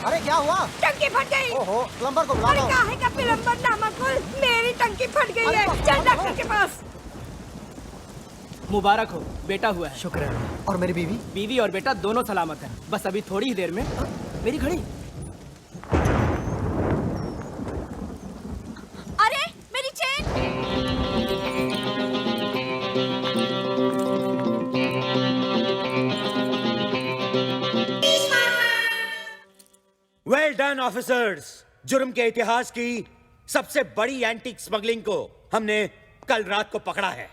अरे क्या हुआ? टंकी फट गई। ओहो, प्लम्बर को बुला अरे दो। काहे का प्लम्बर नामकुल, मेरी टंकी फट गई है। चल डॉक्टर के पास। मुबारक हो, बेटा हुआ है। शुक्र है। और मेरी बीवी? बीवी और बेटा दोनों सलामत हैं। बस अभी थोड़ी ही देर में। मेरी घड़ी। अरे मेरी चेन। Well done officers. जुर्म के इतिहास की सबसे बड़ी एंटीक स्मगलिंग को हमने कल रात को पकड़ा है।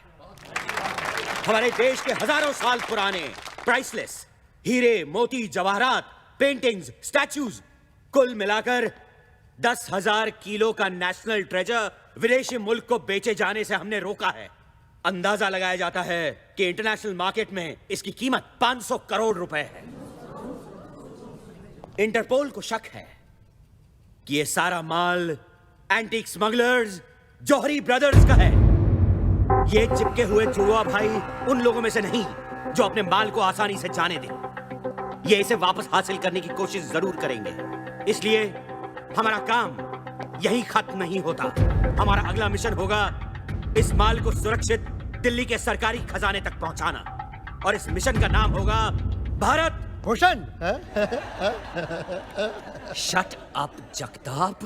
हमारे देश के हजारों साल पुराने प्राइसलेस हीरे, मोती, जवाहरात, पेंटिंग्स, स्टैच्यूज, कुल मिलाकर 10,000 किलो का नेशनल ट्रेजर विदेशी मुल्क को बेचे जाने से हमने रोका है। अंदाजा लगाया जाता है कि इंटरनेशनल मार्केट में इसकी कीमत 500 करोड़ रुपए है। इंटरपोल को शक है कि यह सारा माल एंटीक स्मगलर्स जौहरी ब्रदर्स का है। ये चिपके हुए जुड़वा भाई उन लोगों में से नहीं जो अपने माल को आसानी से जाने दें। ये इसे वापस हासिल करने की कोशिश जरूर करेंगे। इसलिए हमारा काम यही खत्म नहीं होता। हमारा अगला मिशन होगा इस माल को सुरक्षित दिल्ली के सरकारी खजाने तक पहुंचाना। और इस मिशन का नाम होगा भारत भूषण। Shut up Jagtap.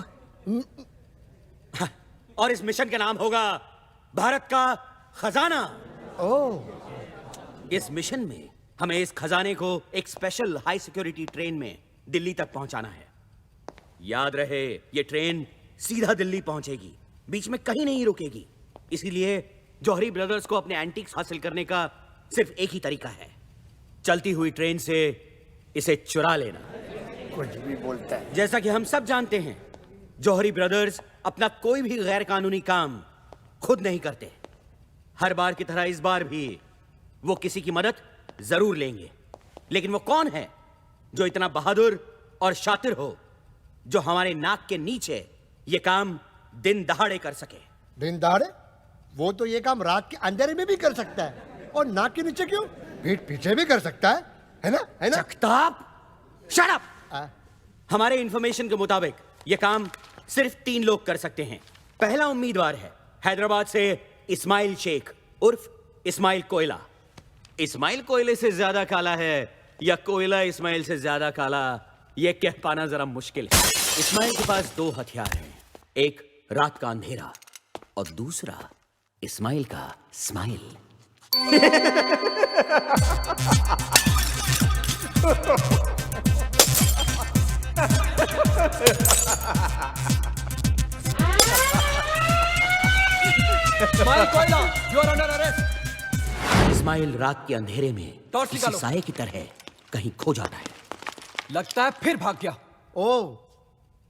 और इस मिशन का नाम होगा भारत का खजाना। इस मिशन में हमें इस खजाने को एक स्पेशल हाई सिक्योरिटी ट्रेन में दिल्ली तक पहुंचाना है। याद रहे, ये ट्रेन सीधा दिल्ली पहुंचेगी, बीच में कहीं नहीं रुकेगी। इसीलिए जौहरी ब्रदर्स को अपने एंटीक्स हासिल करने का सिर्फ एक ही तरीका है, चलती हुई ट्रेन से इसे चुरा लेना। कुछ भी बोलता है। जैसा कि हम सब जानते हैं, जौहरी ब्रदर्स अपना कोई भी गैर कानूनी काम खुद नहीं करते। हर बार की तरह इस बार भी वो किसी की मदद जरूर लेंगे। लेकिन वो कौन है जो इतना बहादुर और शातिर हो, जो हमारे नाक के नीचे ये काम दिन दहाड़े कर सके? दिन दहाड़े? वो तो ये काम रात के अंधेरे में भी कर सकता है। और नाक के नीचे क्यों, पीठ पीछे भी कर सकता है ना? है ना? Jagtap, shut up. हमारे इंफॉर्मेशन के मुताबिक ये काम सिर्फ 3 लोग कर सकते हैं। पहला उम्मीदवार है हैदराबाद से इस्माइल शेख उर्फ इस्माइल कोयला। इस्माइल कोयले से ज्यादा काला है या कोयला इस्माइल से ज्यादा काला, यह कह पाना जरा मुश्किल है। इस्माइल के पास 2 हथियार हैं, एक रात का अंधेरा और दूसरा इस्माइल का स्माइल। इस्माइल कोयला, you are under arrest। Ismail रात के अंधेरे में टॉर्च किसी निकालो। साये की तरह कहीं खो जाता है। लगता है फिर भाग गया। ओ,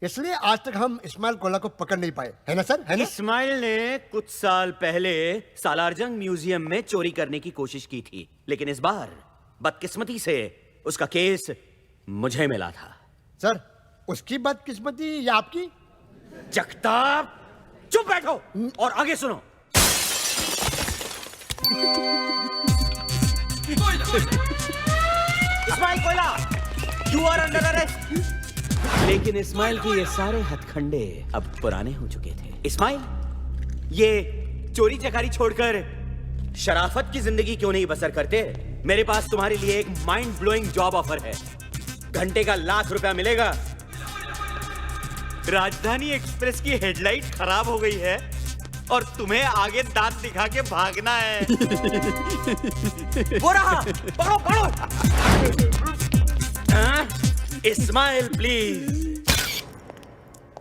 इसलिए आज तक हम इस्माइल कोयला को पकड़ नहीं पाए, है ना सर? है ना? इस्माइल ने कुछ साल पहले सालारजंग म्यूजियम में चोरी करने की कोशिश की थी, लेकिन इस बार बदकिस्मती से उसका केस मुझे मिला था। सर, उसकी बदकिस्मती या आपकी? जगताप, चुप बैठो और आगे सुनो। इस्माइल कोयला, यू आर अंडर अरेस्ट। लेकिन इस्माइल के ये सारे हथखंडे अब पुराने हो चुके थे। इस्माइल, ये चोरी चकारी छोड़कर शराफत की जिंदगी क्यों नहीं बसर करते? मेरे पास तुम्हारे लिए एक माइंड ब्लोइंग जॉब ऑफर है। घंटे का ₹1,00,000 मिलेगा। राजधानी एक्सप्रेस की हेडलाइट खराब हो गई है और तुम्हें आगे दांत दिखा के भागना है। वो रहा, पकड़ो पकड़ो। इस्माइल प्लीज।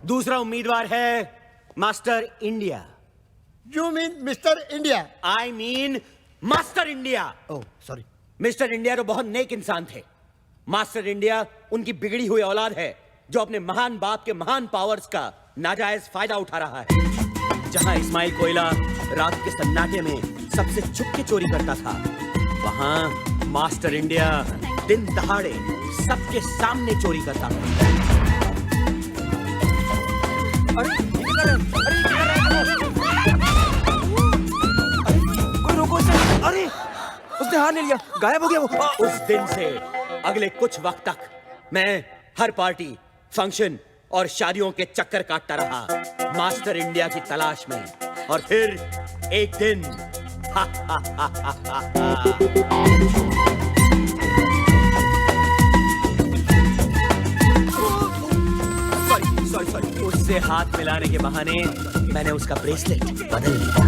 दूसरा उम्मीदवार है master India. You mean mister India? I mean master India. Oh sorry. Mister India तो बहुत नेक इंसान थे। मास्टर इंडिया उनकी बिगड़ी हुई औलाद है जो अपने महान बाप के महान पावर्स का नाजायज फायदा उठा रहा है। जहां इस्माइल कोयला रात के सन्नाटे में सबसे छुप के चोरी करता था, वहां मास्टर इंडिया दिन दहाड़े सबके सामने चोरी करता था। कोई रोको इसे। अरे उसने हार ले लिया, गायब हो गया वो। उस दिन से अगले कुछ वक्त तक मैं हर पार्टी, फंक्शन और शादियों के चक्कर काटता रहा मास्टर इंडिया की तलाश में। और फिर एक दिन सॉरी, उससे हाथ मिलाने के बहाने मैंने उसका ब्रेसलेट बदल लिया।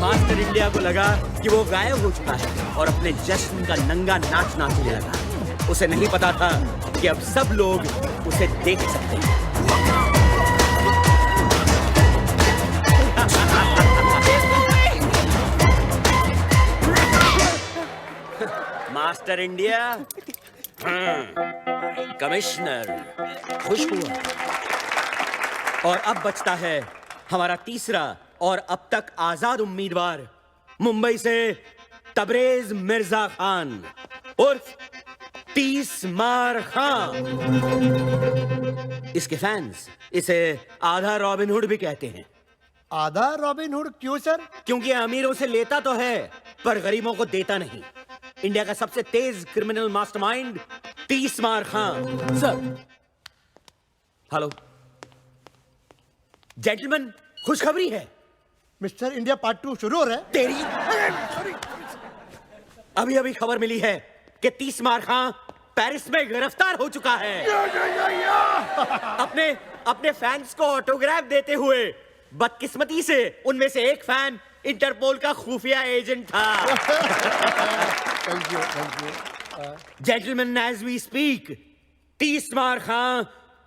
मास्टर इंडिया को लगा कि वो गायब हो चुका है और अपने जश्न का नंगा नाच नाचने लगा। उसे नहीं पता था कि अब सब लोग उसे देख सकते हैं। मास्टर इंडिया, कमिश्नर खुश हुआ। और अब बचता है हमारा तीसरा और अब तक आजाद उम्मीदवार, मुंबई से तबरेज मिर्जा खान उर्फ 30 मार खान। इसके फैंस इसे आधा रॉबिन हुड भी कहते हैं। आधा रॉबिन हुड क्यों सर? क्योंकि अमीरों से लेता तो है पर गरीबों को देता नहीं। इंडिया का सबसे तेज criminal mastermind 30 Maar Khan. Sir, hello gentleman, खुशखबरी है। मिस्टर इंडिया पार्ट 2 शुरू हो रहा है। तेरी अभी अभी खबर मिली है कि 30 मार खान पेरिस में गिरफ्तार हो चुका है। अपने फैंस को ऑटोग्राफ देते हुए। बदकिस्मती से उनमें से एक फैन इंटरपोल का खुफिया एजेंट था। Thank you. Gentleman, as we speak 30 Maar Khan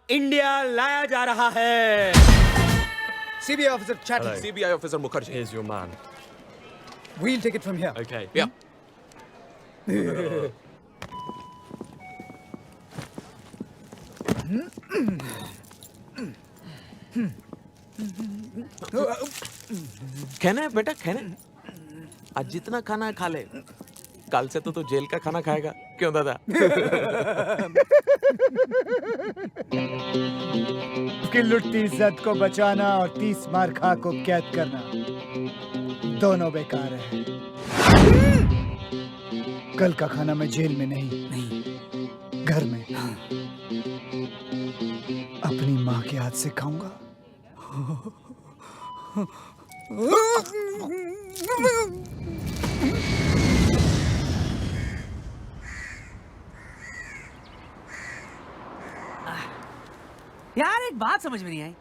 India लाया जा रहा है। CBI officer chatting. CBI officer Mukherjee. Here's your man. We'll take it from here. Okay. Yeah. खाना है बेटा, खाना है। आज जितना खाना है खा ले। कल से तो तू जेल का खाना खाएगा, क्यों दादा? की लुटती इज्जत को बचाना और 30 मार खा को कैद करना दोनों बेकार है। कल का खाना मैं जेल में नहीं, घर में अपनी माँ के हाथ से खाऊंगा। यार एक बात समझ में नहीं आई,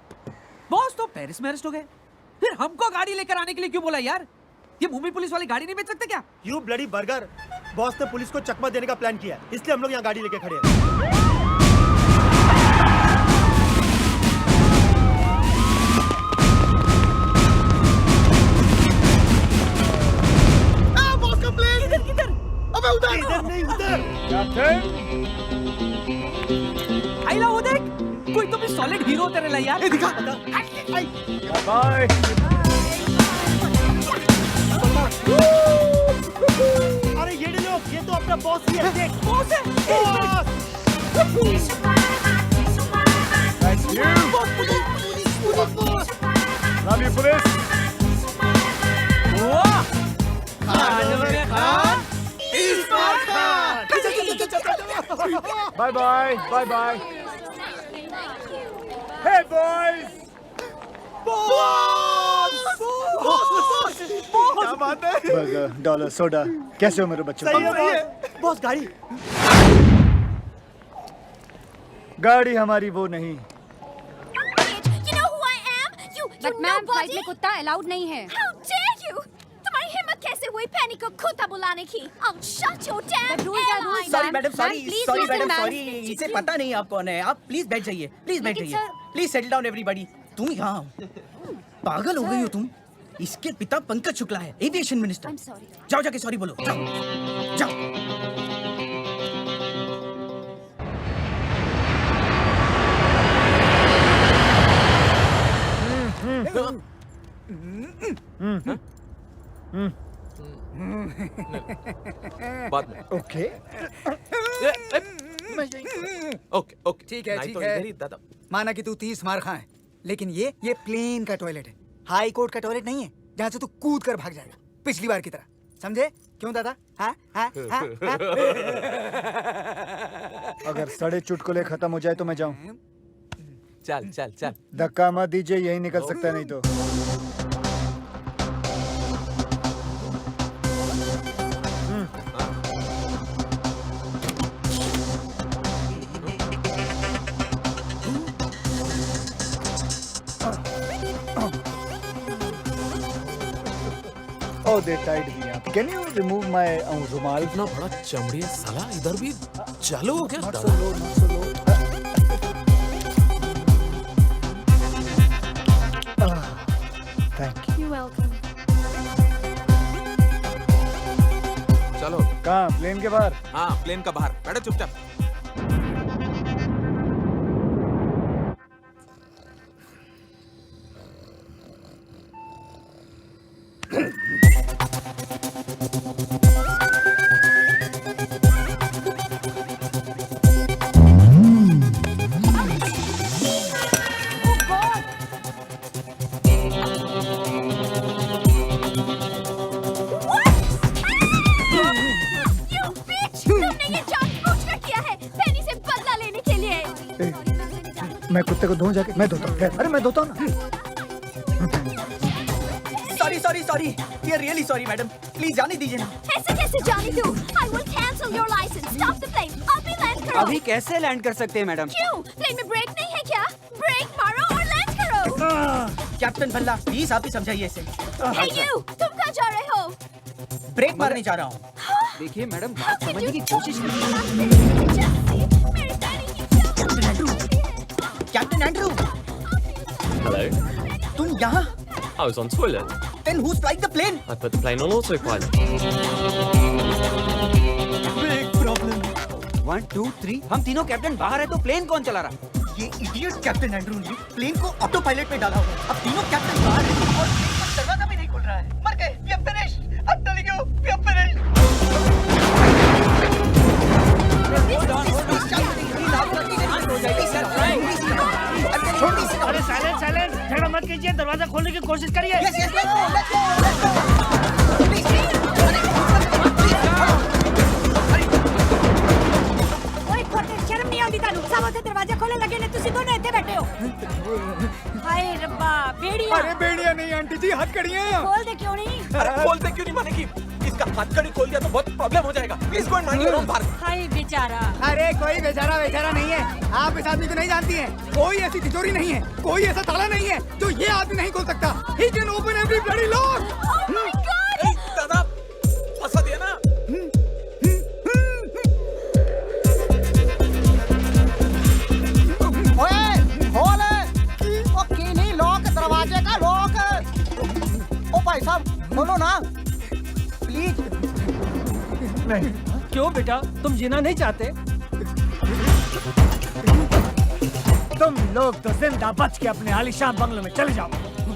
बॉस तो पेरिस में अरेस्ट हो गए, फिर हमको गाड़ी लेकर आने के लिए क्यों बोला यार? ये मुंबई पुलिस वाली गाड़ी नहीं बेच सकते क्या? यू ब्लडी बर्गर, बॉस ने पुलिस को चकमा देने का प्लान किया, इसलिए हम लोग यहाँ गाड़ी लेके खड़े हैं। बॉस का प्लेन किधर? अबे उधर! इधर नहीं, उधर! आई ला वो देख, कोई तो भी सॉलिड हीरो तेरे लिए यार। दिखा। बाय। अरे ये लोग, ये तो अपना बॉस ही है। देख, बॉस है। Boss! That's you. Love you, police. वाह! खान में Khan, 30 Maar Khan! Bye bye. Bye bye. Hey boys. क्या बात है? बर्गर, डॉलर, सोडा, कैसे हो मेरे बच्चों? सही है बॉस। बॉस गाड़ी। गाड़ी हमारी वो नहीं। You know who I am? You but ma'am, flight nobody? में कुत्ता अलाउड नहीं है। How dare you? तुम्हारी हिम्मत कैसे हुई पैनी को कुत्ता बुलाने की? I'll shut your damn But rules are rules, airline. Sorry madam, sorry please sorry listen, madam, ma'am. Sorry. इसे पता नहीं आप कौन है। आप प्लीज बैठ जाइए, प्लीज बैठ लेकिन जाइए। Sir- please settle down everybody. तुम यहाँ पागल हो गई हो तुम? इसके पिता पंकज शुक्ला है, एविएशन मिनिस्टर। I'm sorry. जाओ जाके सॉरी बोलो, जाओ जाओ। बाद में। ओके। मैं यही ओके ओके ठीक है, नहीं ठीक तो है। इधर ही दादा। माना कि तू 30 मार खा है, लेकिन ये प्लेन का टॉयलेट है, हाई कोर्ट का टॉयलेट नहीं है जहाँ से तू कूद कर भाग जाएगा पिछली बार की तरह, समझे? क्यों दादा? हाँ हाँ हाँ हाँ? अगर साढ़े चुटकुले खत्म हो जाए तो मैं जाऊं। चल चल चल। धक्का मत दीजिए, यही निकल सकता है नहीं तो। Oh, they tied me up. Can you remove my रुमाल? इतना बड़ा चमड़ी है साला, इधर भी चालू हो गया। Not so low, not so low. Thank you. You're welcome. चलो। कहाँ? प्लेन के बाहर? हाँ प्लेन का बाहर बैठो चुपचाप। You bitch! तुमने ये जानबूझकर किया है, पेनी से बदला लेने के लिए। मैं कुत्ते को धोऊं जाके? मैं धोता हूँ। अरे मैं धोता हूँ ना। सॉरी, ये रियली सॉरी मैडम, प्लीज जाने दीजिए ना। ऐसे कैसे जाने दूँ? I will cancel your license. Stop the plane. अभी लैंड करो। अभी कैसे लैंड कर सकते हैं मैडम? क्यों? प्लेन में ब्रेक नहीं है क्या? ब्रेक मारो और लैंड करो। कैप्टन भल्ला, प्लीज आप ही समझाइए इसे। Hey you, तुम कहाँ जा रहे हो? ब्रेक मारने जा रहा हूँ। देखिए मैडम, बात समझने की कोशिश मेरे डैडी की कैप्टन एंड्रू, Hello. तुम यहाँ? I was on toilet. Then who's flying the plane? I put the plane on autopilot. Big problem. 1, 2, 3, हम तीनों कैप्टन बाहर है तो प्लेन कौन चला रहा? ये इडियट कैप्टन एंड्रू ने प्लेन को ऑटो पायलट में डाला हुआ। अब तीनों कैप्टन बाहर हैं और प्लेन का दरवाजा भी नहीं खुल रहा है। मर गए। We are finished. I'm telling you, we are finished. अरे साइलेंट झगड़ा मत कीजिए, दरवाजा खोलने की कोशिश करिए। ओए खोटे, शर्म नहीं आती तानू? सब होते दरवाजा खोले लगे ने, तुसी दोनों इत्थे बैठे हो। हाय रब्बा, बेड़िया। अरे बेड़िया नहीं आंटी जी, हथकड़ियाँ। खोल दे क्यों नहीं? अरे खोलते क्यों नहीं मानेगी? इसका हथकड़ी खोल दिया तो बहुत प्रॉब्लम हो जाएगा। Please go and mind your own bar. हाय बेचारा। अरे कोई बेचारा नहीं है, आप इस आदमी को नहीं जानती हैं। कोई ऐसी तिजोरी नहीं है, कोई ऐसा ताला नहीं है जो ये आदमी नहीं खोल सकता। He can open every bloody lock. Oh my God! दादा फंसा दिया ना। ओए, खोल ओ कीली लॉक, दरवाजे का लॉक। ओ भाई साहब खोलो ना प्लीज। नहीं, क्यों बेटा, तुम जीना नहीं चाहते? तुम लोग तो जिंदा बच के अपने आलीशान बंगलों में चले जाओ,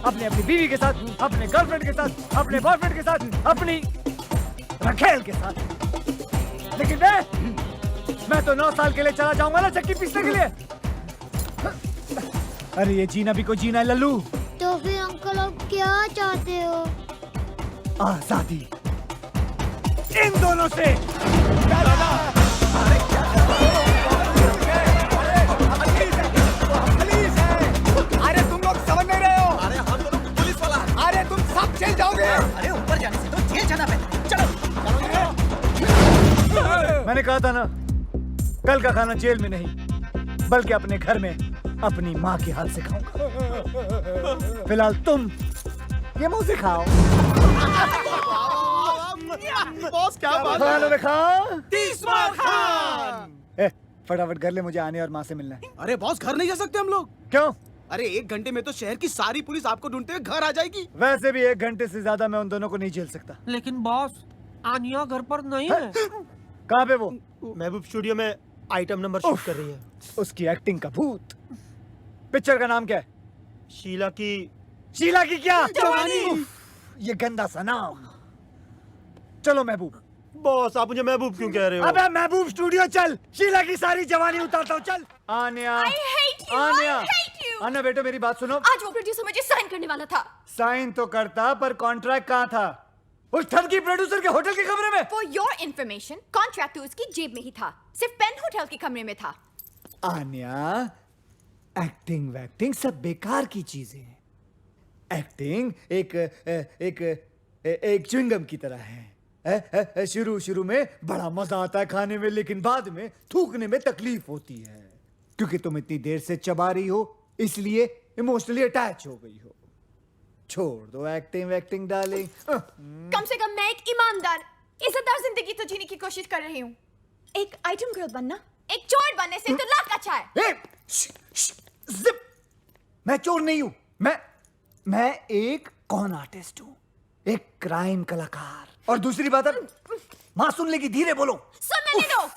अपनी बीवी के साथ, अपने गर्लफ्रेंड के साथ, अपने बॉयफ्रेंड के साथ, अपनी रखेल के साथ। लेकिन मैं तो 9 साल के लिए चला जाऊंगा ना चक्की पीसने के लिए। अरे ये जीना भी को जीना है लल्लू। तो फिर अंकल आप क्या चाहते हो? आजादी इन दोनों से। अरे तुम लोग समझ नहीं रहे हो। अरे हम दोनों पुलिस वाला। अरे तुम सब जेल जाओगे। अरे ऊपर जाने से तो जेल जाना पड़ेगा। चलो। मैंने कहा था ना, कल का खाना जेल में नहीं बल्कि अपने घर में अपनी माँ के हाथ से खाऊंगा। फिलहाल तुम ये मुंह से खाओ। बॉस क्या बात है? खानों में खाओ। 30 मार खान। फटाफट घर ले, मुझे आने और माँ से मिलना है। अरे बॉस, घर नहीं जा सकते हम लोग? क्यों? अरे 1 घंटे में तो शहर की सारी पुलिस आपको ढूंढते हुए घर आ जाएगी। वैसे भी 1 घंटे से ज्यादा मैं उन दोनों को नहीं झेल सकता। लेकिन बॉस, आनिया घर पर नहीं है। कहाँ पे वो? महबूब स्टूडियो में आइटम नंबर शूट कर रही है। उसकी एक्टिंग का भूत। पिक्चर का नाम क्या है? शीला की क्या? जवानी। ये गंदा सा नाम। चलो महबूब, बॉस आप मुझे महबूब क्यों कह रहे हो? अबे महबूब स्टूडियो चल, शीला की सारी जवानी उतारता हूँ, चल। आन्या, आन्या बेटा मेरी बात सुनो। आज वो प्रोड्यूसर मुझे साइन करने वाला था। साइन तो करता, पर कॉन्ट्रैक्ट कहाँ था? उस ठगी प्रोड्यूसर के होटल के कमरे में। For your information, कॉन्ट्रैक्ट तो उसकी जेब में ही था, सिर्फ पेन होटल के कमरे में था। आन्या, एक्टिंग वैक्टिंग सब बेकार की चीजें हैं। एक्टिंग एक च्युइंगम की तरह है। शुरू में बड़ा मजा आता है खाने में, लेकिन बाद में थूकने में तकलीफ होती है, क्योंकि तुम इतनी देर से चबा रही हो, इसलिए इमोशनली अटैच हो गई हो। छोड़ दो एक्टिंग वैक्टिंग डार्लिंग। कम से कम मैं एक ईमानदार, इज्जतदार जिंदगी तो जीने की कोशिश कर रही हूँ। एक आइटम गर्ल बनना एक चोर बनने से तो लाख अच्छा है। जिप! मैं चोर नहीं हूं, मैं एक कॉन आर्टिस्ट हूं, एक क्राइम कलाकार। और दूसरी बात, अब माँ सुन लेगी, धीरे बोलो। सुनने नहीं दो।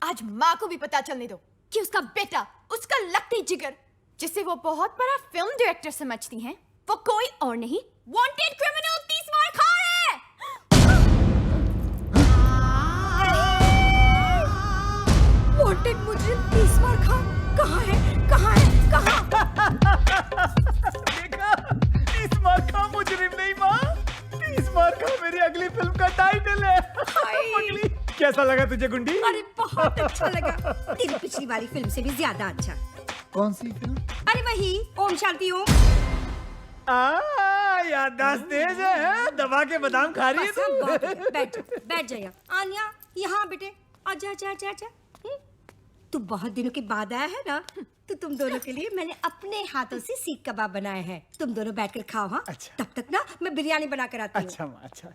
आज माँ को भी पता चलने दो कि उसका बेटा, उसका लकड़ी जिगर, जिसे वो बहुत बड़ा फिल्म डायरेक्टर समझती हैं, वो कोई और नहीं, वांटेड क्रिमिनल तीसवार खां है। वांटेड मुजरिम तीसवार खां कहाँ है? कहाँ है? कहाँ? देखा, तीसवार खां मुजरिम नहीं माँ, तीसवार खां मेरी अगली फिल्म का टाइटल है। पगली, कैसा लगा तुझे गुंडी? अरे बहुत अच्छा लगा, तेरी पिछली वाली फिल्म से भी ज्यादा अच्छा। कौन सी फिल्म? अरे वही ओम शांति ओम। याददाश्त तेज है, दबा के बादाम खा रही है तू। बैठ जाइए। आन्या, यहाँ बेटे, आजा आजा आजा आजा। तू बहुत दिनों के बाद आया है ना, तो तुम दोनों के लिए मैंने अपने हाथों से सीख कबाब बनाए हैं। तुम दोनों बैठकर खाओ। हाँ, अच्छा। तब तक ना मैं बिरयानी बना कर आती हूँ। अच्छा माँ, अच्छा।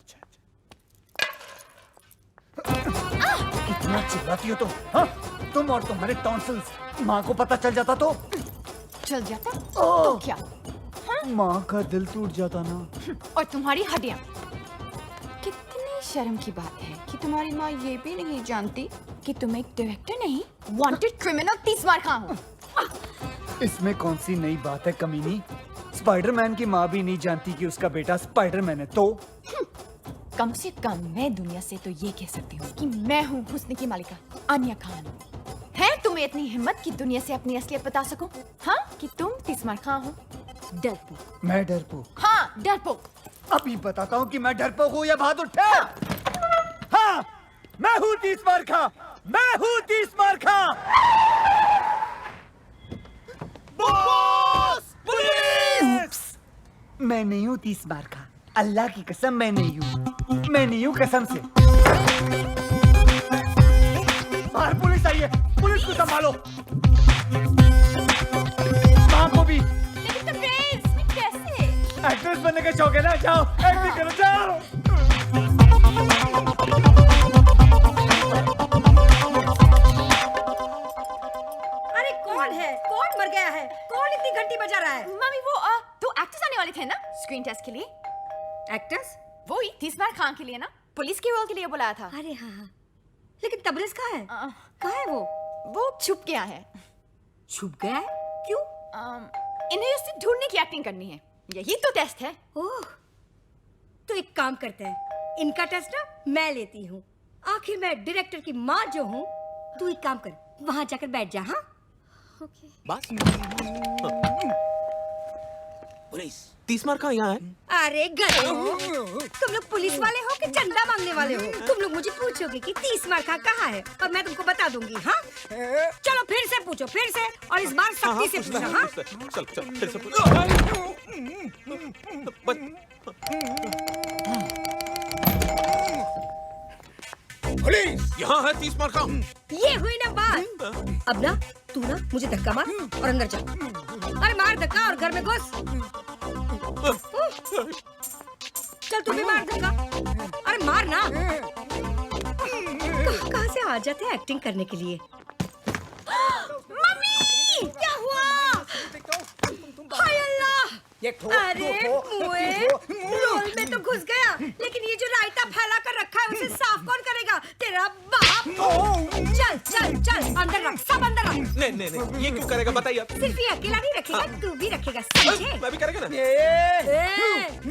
कितना चिल्लाती हो तुम? हाँ, तुम और तुम्हारे टॉन्सिल्स, माँ को पता चल जाता तो? चल जाता तो क्या? माँ का दिल टूट जाता ना। और तुम्हारी हड्डियाँ। कितनी शर्म की बात है कि तुम्हारी माँ ये भी नहीं जानती कि तुम एक डायरेक्टर नहीं, वांटेड क्रिमिनल तीसवार खां हो। इसमें कौन सी नई बात है कमीनी? स्पाइडरमैन की माँ भी नहीं जानती कि उसका बेटा स्पाइडरमैन है, तो कम से कम मैं दुनिया से तो ये कह सकती हूँ कि मैं हूँ हुस्न की मालिका आन्या खान। है तुम्हें इतनी हिम्मत कि दुनिया से अपनी असलियत बता सको? हाँ, कि तुम तीसवार खां हो? डरपोक। मैं डरपोक? हाँ, डरपोक। अभी बताता हूँ कि मैं डरपोक हूँ या बहादुर ठहर। हाँ, मैं हूँ तीसवार खां, मैं हूँ तीसवार खां। बॉस! पुलिस! मैं नहीं हूँ तीसवार खां, अल्लाह की कसम मैं नहीं हूँ, मैं नहीं हूँ कसम से। बाहर पुलिस आई है, पुलिस को संभालो। माँ को भी। लेकिन तुम रेस में कैसे? एक्ट्रेस बनने का शौक है ना, जाओ एक्टिंग करो, जाओ। अरे कौन है? कौन मर गया है? कौन इतनी घंटी बजा रहा है? मम्मी वो दो एक्टर्स आने वाले थे ना स्क्रीन टेस्ट के लिए। एक्टर्स? वो ही तीसवार खां के लिए ना, पुलिस के रोल के लिए बुलाया था। अरे हाँ, लेकिन तबरेज़ कहाँ है? कहाँ है वो? वो छुप गया है। छुप गया है? क्यों? इन्हें उससे ढूंढने की एक्टिंग करनी है, यही तो टेस्ट है। ओह, तो एक काम करते हैं, इनका टेस्ट ना मैं लेती हूँ। आखिर मैं डायरेक्टर की माँ जो हूँ। तू एक काम कर, वहाँ जाकर बैठ जा। हाँ, ओके। बस पुलिस तीसवार खां यहाँ है। अरे गधे, तुम लोग पुलिस वाले हो कि चंदा मांगने वाले हो? तुम लोग मुझे पूछोगे कि तीसवार खां कहाँ है, और मैं तुमको बता दूंगी। हाँ, चलो फिर से पूछो, फिर से, और इस बार सख्ती से पूछो। हाँ, चल फिर से पूछ। पुलिस यहाँ है तीसवार खां। ये हुई ना बात। अब ना तू ना मुझे धक्का मार और अंदर जा। अरे मार धक्का और घर में घुस। चल तू भी मार धक्का। अरे मार ना। कहाँ से आ जाते हैं एक्टिंग करने के लिए? मम्मी, क्या हुआ? हाय अल्लाह! अरे मुए, रोल में तो घुस गया, लेकिन ये जो रायता फैला कर रखा है उसे साफ कौन करेगा? तेरा बाप चल चल चल अंदर रख, सब अंदर रख। नहीं नहीं नहीं, ये क्यों करेगा बताइए आप। सिर्फ ये अकेला नहीं रखेगा, तू भी रखेगा, समझे? मैं भी करेगा ना।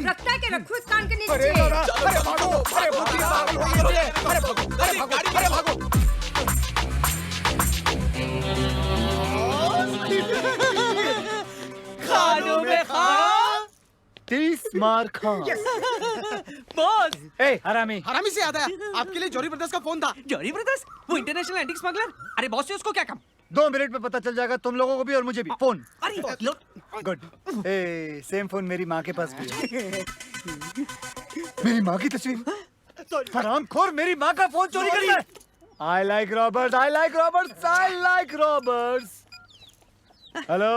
रखता है कि रखू इस कान के नीचे? अरे भागो, अरे भागो, अरे भागो। खानों में खां 30 मार खा। बॉस। ए हरामी, हरामी से याद आया, आपके लिए जॉरी ब्रदर्स का फोन था। जॉनी ब्रदर्स, वो इंटरनेशनल एंटीक स्मगलर। अरे बॉस से उसको क्या काम? 2 मिनट में पता चल जाएगा तुम लोगों को भी और मुझे भी। फोन। अरे लो। गुड। ए सेम फोन मेरी माँ के पास भी है। मेरी माँ की तस्वीर। हरामखोर मेरी माँ का फोन चोरी कर लिया। I like robbers, I like robbers, I like robbers. Hello.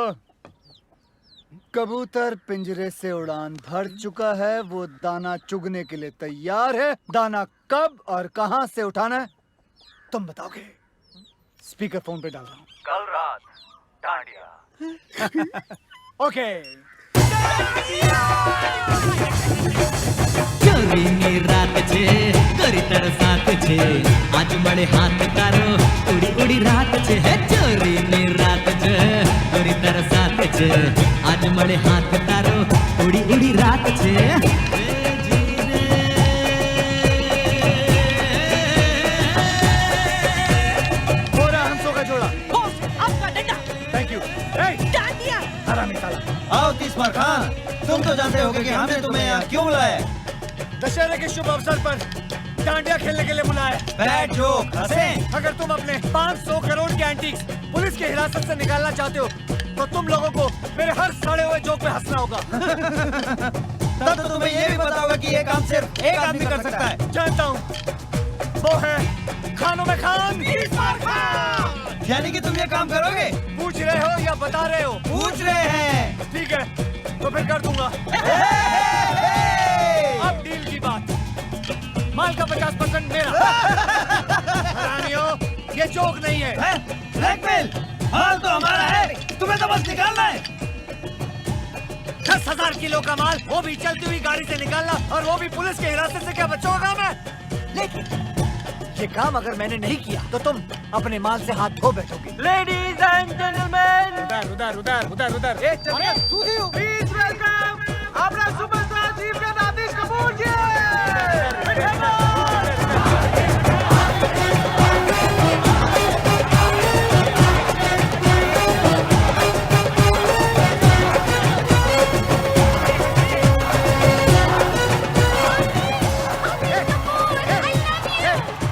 कबूतर पिंजरे से उड़ान भर चुका है, वो दाना चुगने के लिए तैयार है। दाना कब और कहां से उठाना है तुम बताओगे। स्पीकर फोन पे डाल रहा हूँ। कल रात डांडिया। ओके। ચોરીની રાત છે કરી તરસાત છે આજ મળે હાથ તારો ઉડી ઉડી રાત છે હે ચોરીની રાત છે કરી તરસાત છે આજ મળે હાથ તારો ઉડી ઉડી રાત છે पूरा हंसों का जोड़ा। बॉस, आपका डंडा। Thank you. डांडिया। हरामी साला। आओ 30 मार खां, तुम तो जानते होगे कि हमने तुम्हें यहाँ क्यों बुलाया है। दशहरे के शुभ अवसर पर डांडिया खेलने के लिए बुलाया है। बैड जोक, हंसें। अगर तुम अपने 500 करोड़ के एंटीक्स पुलिस की हिरासत से निकालना चाहते हो तो तुम लोगों को मेरे हर सड़े हुए जोक पे हंसना होगा। तब तो तुम्हें ये भी पता होगा कि ये काम सिर्फ एक आदमी कर सकता है। जानता हूँ, वो है खानों में खान। यानी कि तुम ये काम करोगे? पूछ रहे हो या बता रहे हो? पूछ रहे हैं। ठीक है, तो फिर कर दूंगा। अब डील की बात। माल का 50% मेरा। हरामियों, ये जोक नहीं है। ब्लैकमेल। माल तो हमारा है, तुम्हें तो बस निकालना है। 10,000 किलो का माल, वो भी चलती हुई गाड़ी से निकालना, और वो भी पुलिस के हिरासत से। क्या बच्चों का काम है? लेकिन ये काम अगर मैंने नहीं किया तो तुम अपने माल से हाथ धो बैठोगे। लेडीज एंड जेंटलमैन, उधर उधर उधर उधर उधर। प्लीज वेलकम अपना सुपरस्टार चीफ का आतिश कपूर जी।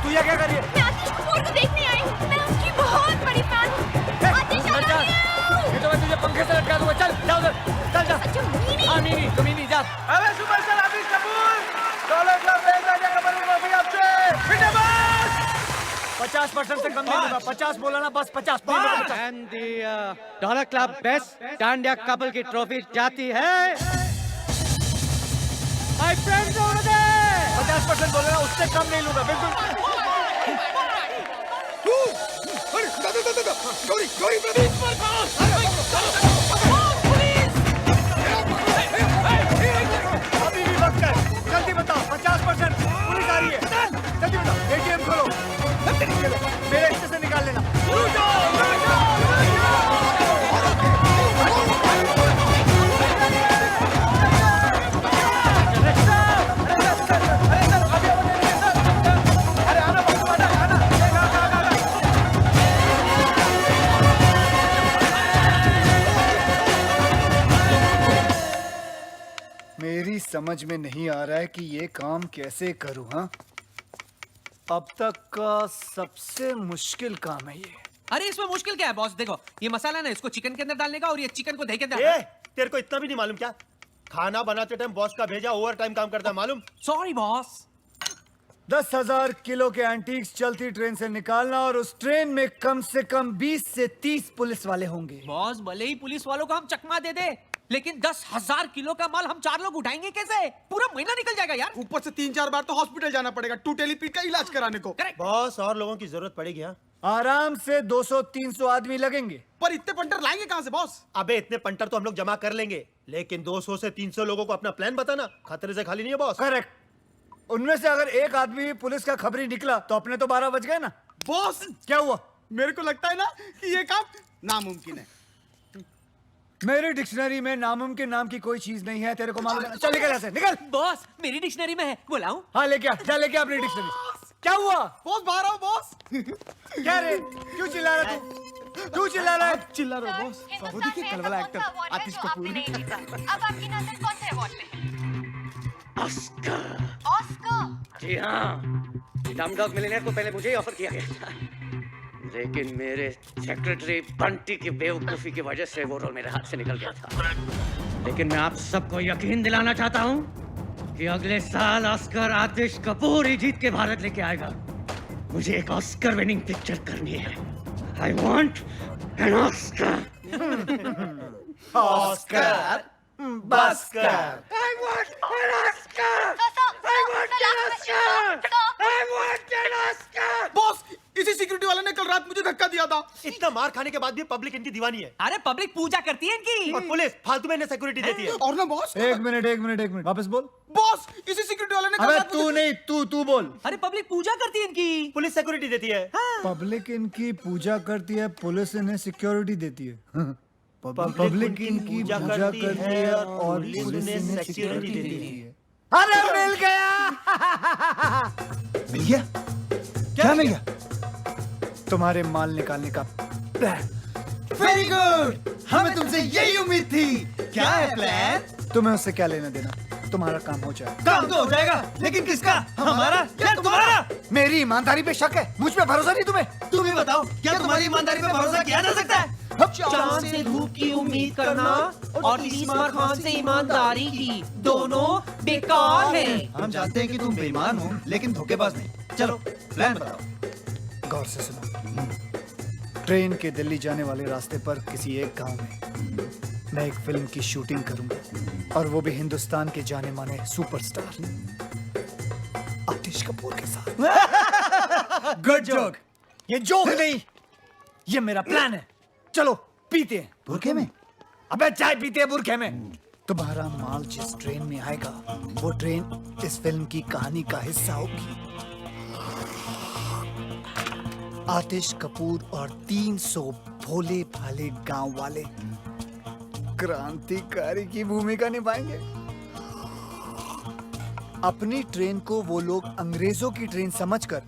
तू ये क्या कर रही है? मैं आतिश कपूर को देखने आई हूँ। मैं उसकी बहुत बड़ी फैन हूँ। आतिश, I love you। ये तो मैं तुझे पंखे से लटका दूंगा। चल जा उधर, चल जा। अच्छा, मीनी। हाँ मीनी, तो मीनी जा। अबे सुपरस्टार आतिश कपूर, डॉलर क्लब भेज देंगे कमल ट्रॉफी आपसे। 50% से कम नहीं दूंगा। 50 बोला ना, बस 50। And the Dollar Club Best dandiya couple की ट्रॉफी जाती है माय फ्रेंड्स ओवर देयर। 50% बोले ना, उससे कम नहीं लूंगा बिल्कुल। अभी भी वक्त है, जल्दी बताओ। 50% पुलिस आ रही है, जल्दी बताओ। ATM खोलो, मेरे हिस्से से निकाल लेना। मेरी समझ में नहीं आ रहा है कि ये काम कैसे करूं। हाँ, अब तक का सबसे मुश्किल काम है ये। अरे इसमें मुश्किल क्या है बॉस? देखो ये मसाला ना, इसको चिकन के अंदर डालने का, और ये चिकन को दही के अंदर। तेरे को इतना भी नहीं मालूम क्या? खाना बनाते टाइम बॉस का भेजा ओवर टाइम काम करता है, मालूम? Sorry boss. 10,000 किलो के एंटीक्स चलती ट्रेन से निकालना, और उस ट्रेन में कम से कम 20 से 30 पुलिस वाले होंगे। बॉस, भले ही पुलिस वालों को हम चकमा दे दे, लेकिन 10,000 किलो का माल हम 4 लोग उठाएंगे कैसे? पूरा महीना निकल जाएगा यार। ऊपर से 3-4 बार तो हॉस्पिटल जाना पड़ेगा टूटेलीपीट का इलाज कराने को। बॉस, और लोगों की जरूरत पड़ेगी। हाँ, आराम से 200-300 आदमी लगेंगे। पर इतने पंटर लाएंगे कहाँ से बॉस? अबे इतने पंटर तो हम लोग जमा कर लेंगे, लेकिन 200 से 300 लोगों को अपना प्लान बताना खतरे से खाली नहीं है बॉस। करेक्ट। उनमें से अगर एक आदमी पुलिस का खबरी निकला तो अपने तो 12 बज गए ना। बॉस क्या हुआ? मेरे को लगता है ना कि ये काम नामुमकिन है। मेरी डिक्शनरी में नामुमकिन नाम की कोई चीज नहीं है, तेरे को मालूम है? चल निकल ऐसे, निकल। बॉस मेरी डिक्शनरी में है, बुलाऊं? हाँ लेके आ, जा लेके आ अपनी डिक्शनरी। क्या हुआ? बॉस बाहर आओ बॉस। क्या रे, क्यों चिल्ला रहा तू? क्यों चिल्ला रहा है? चिल्ला रहा बॉस। वो देखिए कल वाला एक्टर आतिश कपूर। अब आपकी नजर कौन से अवार्ड पे है? ऑस्कर। ऑस्कर। जी हाँ, डमडॉग मिलियनेयर को पहले मुझे ही ऑफर किया गया था, लेकिन मेरे सेक्रेटरी बंटी की बेवकूफी की वजह से वो रोल मेरे हाथ से निकल गया था। लेकिन मैं आप सबको यकीन दिलाना चाहता हूँ कि अगले साल ऑस्कर आतिश कपूर ही जीत के भारत लेके आएगा। मुझे एक ऑस्कर विनिंग पिक्चर करनी है। I want an Oscar. Oscar बस्कर। I want an Oscar! I want an Oscar! I want an Oscar! Boss इसी सिक्योरिटी वाले ने कल रात मुझे धक्का दिया था। इतना मार खाने के बाद भी पब्लिक इनकी दीवानी है। अरे पब्लिक पूजा करती है इनकी। और पुलिस फालतू में इन्हें सिक्योरिटी देती है। और ना बॉस। एक मिनट वापस बोल। बॉस इसी सिक्योरिटी वाले ने कल अबे रात तू नहीं, तू बोल। अरे पब्लिक पूजा करती है इनकी। पुलिस सिक्योरिटी देती है। पब्लिक इनकी पूजा करती है, पुलिस इन्हें सिक्योरिटी देती है। पब्लिक इनकी पूजा करती है और पुलिस इन्हें सिक्योरिटी देती है। अरे मिल गया। मिल गया? क्या मिल गया? तुम्हारे माल निकालने का प्लान। वेरी गुड, हमें तुमसे यही उम्मीद थी। क्या है प्लान? तुम्हें उससे क्या लेना देना, तुम्हारा काम हो जाए। काम तो हो जाएगा, लेकिन किसका? हमारा या तुम्हारा? मेरी ईमानदारी पे शक है, मुझ पे भरोसा नहीं तुम्हें? तुम ही बताओ, क्या तुम्हारी ईमानदारी पे भरोसा किया जा सकता है? चांद से धूप की उम्मीद करना और तीसरा खान से ईमानदारी की, दोनों बेकार है। हम जानते हैं कि तुम बेईमान हो, लेकिन धोखेबाज नहीं। चलो प्लान बताओ। गौर से सुनो। ट्रेन के दिल्ली जाने वाले रास्ते पर किसी एक गांव में मैं एक फिल्म की शूटिंग करूंगा, और वो भी हिंदुस्तान के जाने माने सुपरस्टार आतिश कपूर के साथ। Good joke. ये जोक नहीं, ये मेरा प्लान है। चलो पीते हैं। बुरखे में? अबे चाय पीते हैं बुरखे में। तुम्हारा माल जिस ट्रेन में आएगा, वो ट्रेन इस फिल्म की कहानी का हिस्सा होगी। आतिश कपूर और 300 भोले भाले गांव वाले क्रांतिकारी की भूमिका निभाएंगे। अपनी ट्रेन को वो लोग अंग्रेजों की ट्रेन समझकर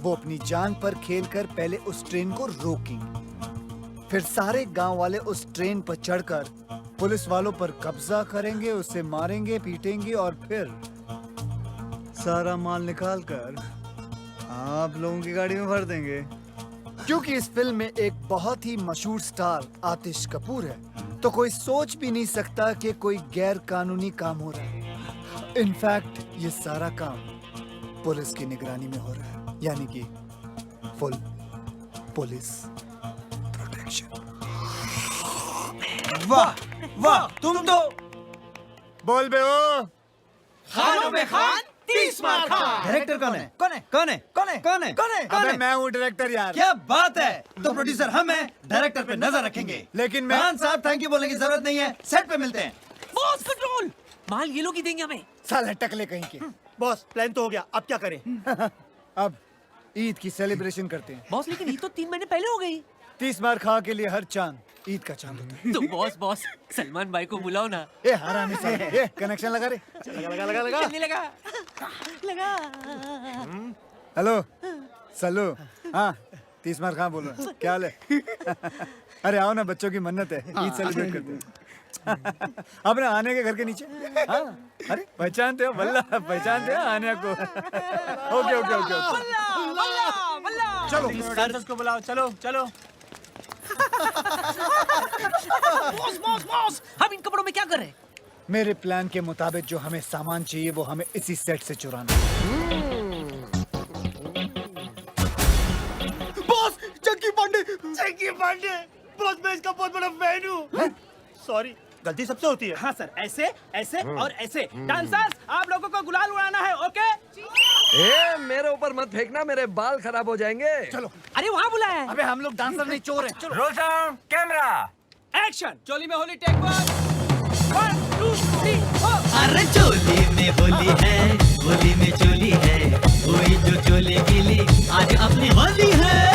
वो अपनी जान पर खेलकर पहले उस ट्रेन को रोकेंगे। फिर सारे गांव वाले उस ट्रेन पर चढ़कर पुलिस वालों पर कब्जा करेंगे, उसे मारेंगे, पीटेंगे और फिर सारा माल निकालकर आप लोगों की गाड़ी में भर देंगे। क्योंकि इस फिल्म में एक बहुत ही मशहूर स्टार आतिश कपूर है, तो कोई सोच भी नहीं सकता कि कोई गैर कानूनी काम हो रहा है। इनफैक्ट ये सारा काम पुलिस की निगरानी में हो रहा है, यानी कि फुल पुलिस प्रोटेक्शन। वाह वाह, तुम तो बोल बे ओ। खानों में खान, 30 मार खान। डायरेक्टर कौन है? कौन है? कौन है? कौन है? कौन है? कौन है? अबे मैं हूँ डायरेक्टर यार। क्या बात है। तो प्रोड्यूसर हम हैं, डायरेक्टर पे नजर रखेंगे। लेकिन मैं खान साहब थैंक यू बोलने की जरूरत नहीं है, सेट पे मिलते हैं। बॉस कंट्रोल, माल ये लोग ही देंगे हमें। साले टकले कहीं के। बॉस प्लान तो हो गया, अब क्या करें? अब ईद की सेलिब्रेशन करते हैं। बॉस लेकिन ये तो 3 महीने पहले हो गई। 30 मार खा के लिए हर चांद ईद का चांद होता है। तो बॉस सलमान भाई को बुलाओ ना। ए हरामी साले, ए कनेक्शन लगा रे। चलने लगा। हेलो सलो। हाँ 30 मार खा बोल रहा, क्या हाल है? अरे आओ ना, बच्चों की मन्नत है, ईद सेलिब्रेट करते हैं। अपने आने के घर के नीचे। हाँ अरे पहचानते हो बल्ला, पहचानते हो आने को। ओके ओके ओके चलो डांसर्स को बुलाओ, चलो चलो। बॉस हम इन कपड़ों में क्या कर रहे हैं? मेरे प्लान के मुताबिक जो हमें सामान चाहिए वो हमें इसी सेट से चुराना है। बॉस चंकी पांडे। बॉस मैं इसका बहुत बड़ा फैन हूँ। सॉरी, गलती सबसे होती है। हाँ सर, ऐसे ऐसे और ऐसे। डांसर्स आप लोगों को गुलाल उड़ाना है, ओके? ए, मेरे ऊपर मत फेंकना, मेरे बाल खराब हो जाएंगे। चलो। अरे वहाँ बुलाया है। अबे हम लोग डांसर नहीं, चोर हैं। चलो। Roll sound, camera, action. चोली में होली, टेक 1 2 3 4। अरे चोली में होली है, होली में चोली है, कोई जो चोली गिली आज अपनी होली है।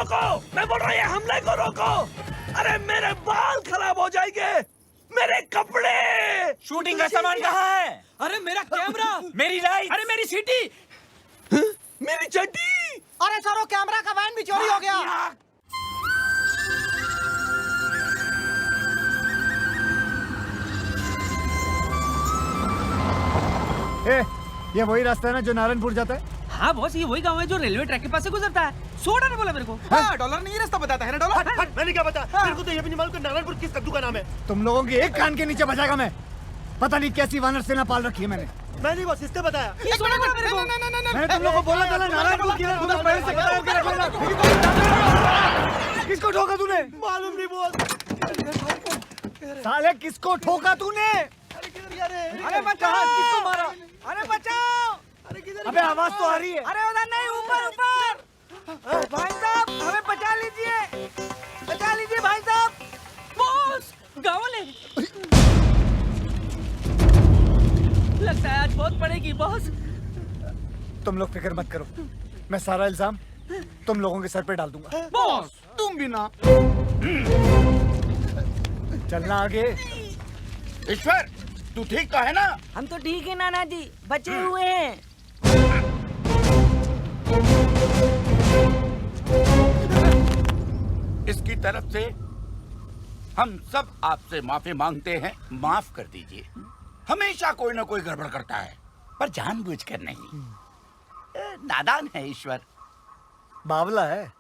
रोको, मैं बोल रहा हूँ ये हमले को रोको। अरे मेरे बाल खराब हो जाएंगे, मेरे कपड़े। शूटिंग का सामान कहाँ है? अरे मेरा कैमरा, मेरी लाइट, अरे मेरी सीटी, मेरी चड्डी। अरे सर, कैमरा का वैन भी चोरी हो गया। ये वही रास्ता है ना जो नारायणपुर जाता है? हाँ बॉस, ये वही गांव है जो रेलवे ट्रैक के पास से गुजरता है। सोडा ने बोला मेरे को। हाँ, डॉलर नहीं रास्ता बताता है ना डॉलर। मैंने क्या बता, मेरे को तो ये भी नहीं मालूम कि नारायणपुर किस कद्दू का नाम है। तुम लोगों की एक कान के नीचे बजाएगा मैं। पता नहीं कैसी वानर सेना पाल रखी है मैंने। मैंने बस इससे बताया। ये सोडा बोला मेरे को। मैंने तुम लोगों को बोला था ना नारायणपुर की तुम्हें पहले से बता के रखूंगा। किसको ठोका तूने? मालूम नहीं बोल। साले किसको ठोका तूने? अरे बचाओ, किसको मारा? अरे बचाओ! अबे आवाज तो आ रही है। अरे उधर नहीं, ऊपर ऊपर। भाई साहब, हमें बचा लीजिए, बचा लीजिए भाई साहब। बॉस, गाँव ले। लगता है आज बहुत पड़ेगी बॉस। तुम लोग फिक्र मत करो, मैं सारा इल्जाम तुम लोगों के सर पे डाल दूंगा। बॉस, तुम भी ना। चलना आगे। ईश्वर, तू ठीक तो है ना? हम तो ठीक है नाना जी, बचे हुए हैं। इसकी तरफ से हम सब आपसे माफी मांगते हैं, माफ कर दीजिए। हमेशा कोई ना कोई गड़बड़ करता है, पर जानबूझकर नहीं। नादान है ईश्वर। बावला है।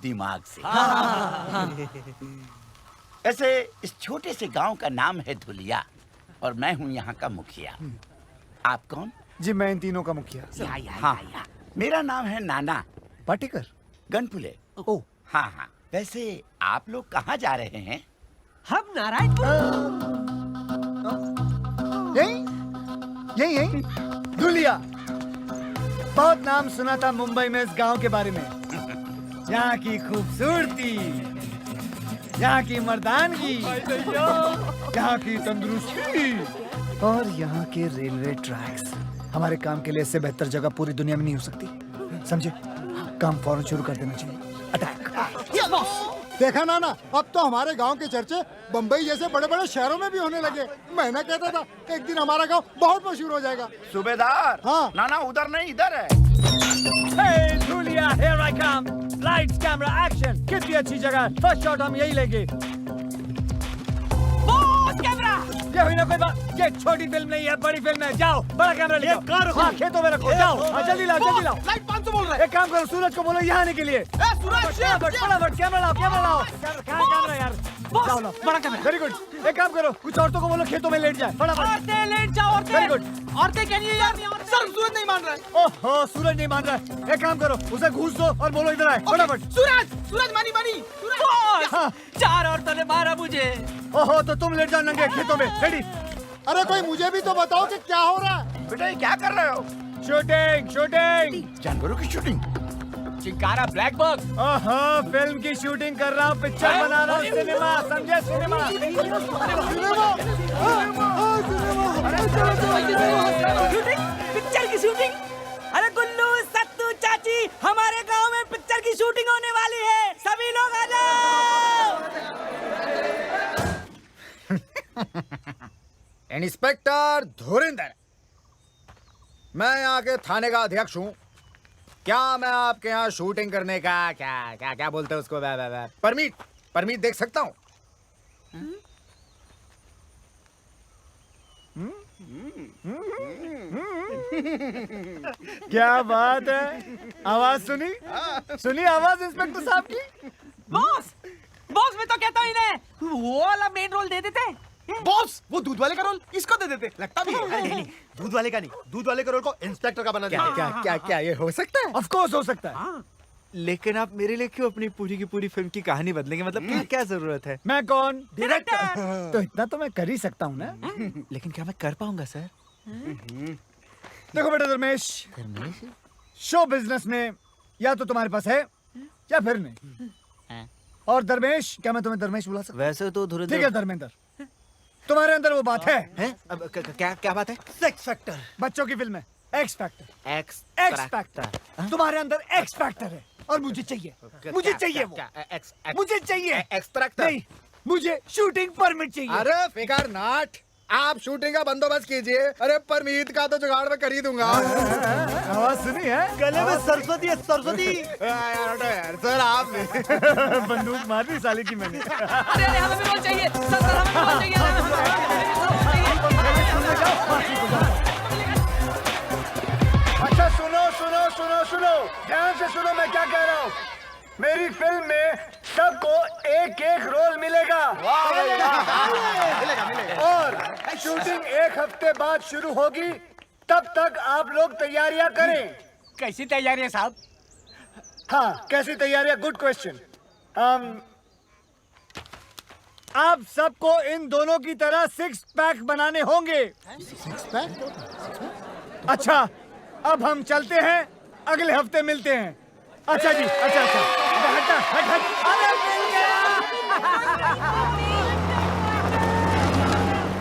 दिमाग से। ऐसे इस छोटे से गांव का नाम है धुलिया और मैं हूं यहाँ का मुखिया। आप कौन? जी मैं इन तीनों का मुखिया। हाँ, मेरा नाम है नाना पाटेकर। गनपुले। ओ हाँ हाँ, वैसे आप लोग कहाँ जा रहे हैं? हम नारायणपुर। यही धुलिया। बहुत नाम सुना था मुंबई में इस गांव के बारे में। यहाँ की खूबसूरती, यहाँ की मर्दानगी, यहाँ की तंदुरुस्ती और यहाँ के रेलवे ट्रैक्स। हमारे काम के लिए इससे बेहतर जगह पूरी दुनिया में नहीं हो सकती। समझे? काम फौरन शुरू कर देना चाहिए। अटैक। देखा ना, अब तो हमारे गांव के चर्चे बम्बई जैसे बड़े बड़े शहरों में भी होने लगे। मैं ना कहता था एक दिन हमारा गांव बहुत मशहूर हो जाएगा। सूबेदार। हाँ। ना उधर नहीं, इधर है। Hey, Julia, here I come. Lights, camera, action. कितनी अच्छी जगह। फर्स्ट शॉट हम यही लेंगे। Boss, camera. ये हुई ना कोई बात। ये छोटी फिल्म नहीं है, बड़ी फिल्म है। जाओ, बड़ा कैमरा ले आओ। हाँ, खेतों में रखो। जाओ, हाँ, जल्दी लाओ, जल्दी लाओ। लाइट 500 बोल रहा है। एक काम करो, सूरज को बोलो यहाँ आने के लिए। सूरज, फटाफट कैमरा लाओ, कैमरा लाओ। कैमरा यार। लाओ, लाओ। बड़ा कैमरा। Very good. एक काम करो, कुछ औरतों को बोलो खेतों में लेट जाए। फटाफट। औरतें लेट जाओ, औरतें। Very good. औरतें क्या नहीं है यार? सर, सूरज नहीं मान रहा है। ओहो, सूरज नहीं मान रहा है। एक काम करो, उसे घूस दो और बोलो इधर आए। फटाफट। सूरज मानी। बॉस, हाँ। 4 औरतों ने मारा मुझे। ओहो, तो तुम लेट जाओ नंगे खेतों में। रेडी? अरे कोई मुझे भी तो बताओ कि क्या हो रहा है। बेटा ये क्या कर रहे हो? शूटिंग। जानवरों की शूटिंग? Chinkara black bug. ओहो, फिल्म की शूटिंग कर रहा हूँ, पिक्चर बना रहा हूँ। सिनेमा, समझे? सिनेमा। पिक्चर की शूटिंग? अरे गुल्लू, सत्तू, चाची, हमारे गांव में पिक्चर की शूटिंग होने वाली है। सभी लोग आ जाओ। इंस्पेक्टर धुरिंदर, मैं यहाँ के थाने का अध्यक्ष हूँ। क्या मैं आपके यहाँ शूटिंग करने का क्या बोलते हैं उसको, परमिट देख सकता हूँ? क्या बात है। आवाज सुनी आवाज इंस्पेक्टर साहब की। बॉस मैं तो कहता हूँ इन्हें वो वाला मेन रोल दे देते। बॉस, वो दूध वाले का रोल इसको दे देते। लगता भी है। नहीं, दूध वाले का नहीं, दूध वाले का रोल को इंस्पेक्टर का बना दिया। क्या ये हो सकता है? ऑफ कोर्स हो सकता है। लेकिन आप मेरे लिए क्यों अपनी पूरी की पूरी फिल्म की कहानी बदलेंगे? मतलब क्या जरूरत है? मैं कौन? डायरेक्टर। तो इतना तो मैं कर ही सकता हूँ ना। लेकिन क्या मैं कर पाऊंगा सर? देखो बेटा धर्मेश, शो बिजनेस में या तो तुम्हारे पास है या फिर नहीं। और धर्मेश, क्या मैं तुम्हें धर्मेश बुला सकता? वैसे तो ठीक है धर्मेंद्र, तुम्हारे अंदर वो बात है? अब क्या बात है? Sex factor. बच्चों की फिल्म है एक्स फैक्टर। X factor. तुम्हारे अंदर एक्स फैक्टर है। और मुझे चाहिए, मुझे चाहिए वो, मुझे चाहिए एक्सट्रैक्ट नहीं, मुझे शूटिंग परमिट चाहिए। अरे फिकर नॉट, आप शूटिंग का बंदोबस्त कीजिए। अरे परमीत का तो जुगाड़ में कर ही दूंगा। आवाज सुनी है? गले में सरस्वती है, सरस्वती। यार सर आप बंदूक मार दी साले की मैंने। अरे अरे हमें भी बॉल चाहिए सर, सर हमें भी बॉल चाहिए, अच्छा सुनो सुनो सुनो सुनो, ध्यान से सुनो मैं क्या कह रहा हूँ। मेरी फिल्म में सबको एक एक रोल मिलेगा। और शूटिंग 1 हफ्ते बाद शुरू होगी, तब तक आप लोग तैयारियां करें। कैसी तैयारियां साहब? हाँ कैसी तैयारियां, गुड क्वेश्चन। आप सबको इन दोनों की तरह 6 पैक बनाने होंगे। 6 पैक? अच्छा अब हम चलते हैं, अगले हफ्ते मिलते हैं। अच्छा जी, अच्छा अच्छा, हट हट, अरे मिल गया।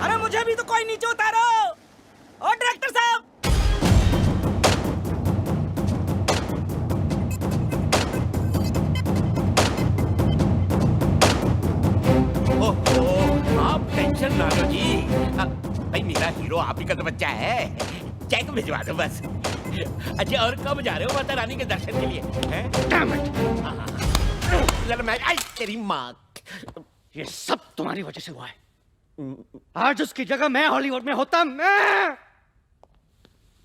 अरे मुझे भी तो कोई नीचे उतारो। और डायरेक्टर साहब, आप टेंशन ना लो जी। भाई मेरा हीरो आप ही का तो बच्चा है, चेक भिजवा दो बस। अच्छा और कब जा रहे हो माता रानी के दर्शन के लिए? मैं आई तेरी माँ, ये सब तुम्हारी वजह से हुआ है। आज उसकी जगह मैं हॉलीवुड में होता, मैं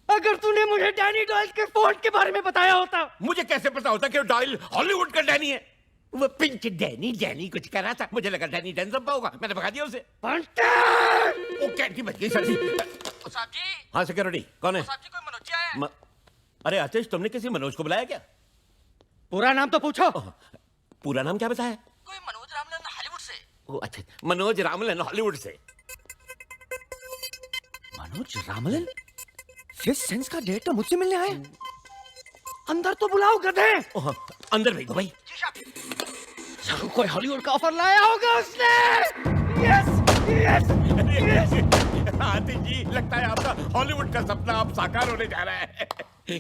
अगर तूने मुझे डैनी डॉयल के फोन के बारे में बताया होता। मुझे कैसे पता होता कि डॉयल हॉलीवुड का डैनी है? वो पिंच डैनी डैनी कुछ कर रहा था, मुझे लगा डैनी डेंजम्पा होगा, मैंने भगा दिया उसे। वो कैंटी बच गई सर जी। साहब जी। हाँ सिक्योरिटी कौन है? साहब जी कोई मनोज जी आया है। अरे आतिश तुमने किसी मनोज को बुलाया क्या? पूरा नाम तो पूछो। पूरा नाम क्या बताया? कोई मनोज रामलन हॉलीवुड से। ओ अच्छा, मनोज रामलन हॉलीवुड से। मनोज रामलन 5th सेंस का डायरेक्टर मुझसे मिलने आए। अंदर तो बुलाओ गधे। अंदर भेजो भाई। जरूर कोई हॉलीवुड का ऑफर लाया होगा उसने। Yes yes. आतिश जी लगता है आपका हॉलीवुड का सपना अब साकार होने जा रहा है।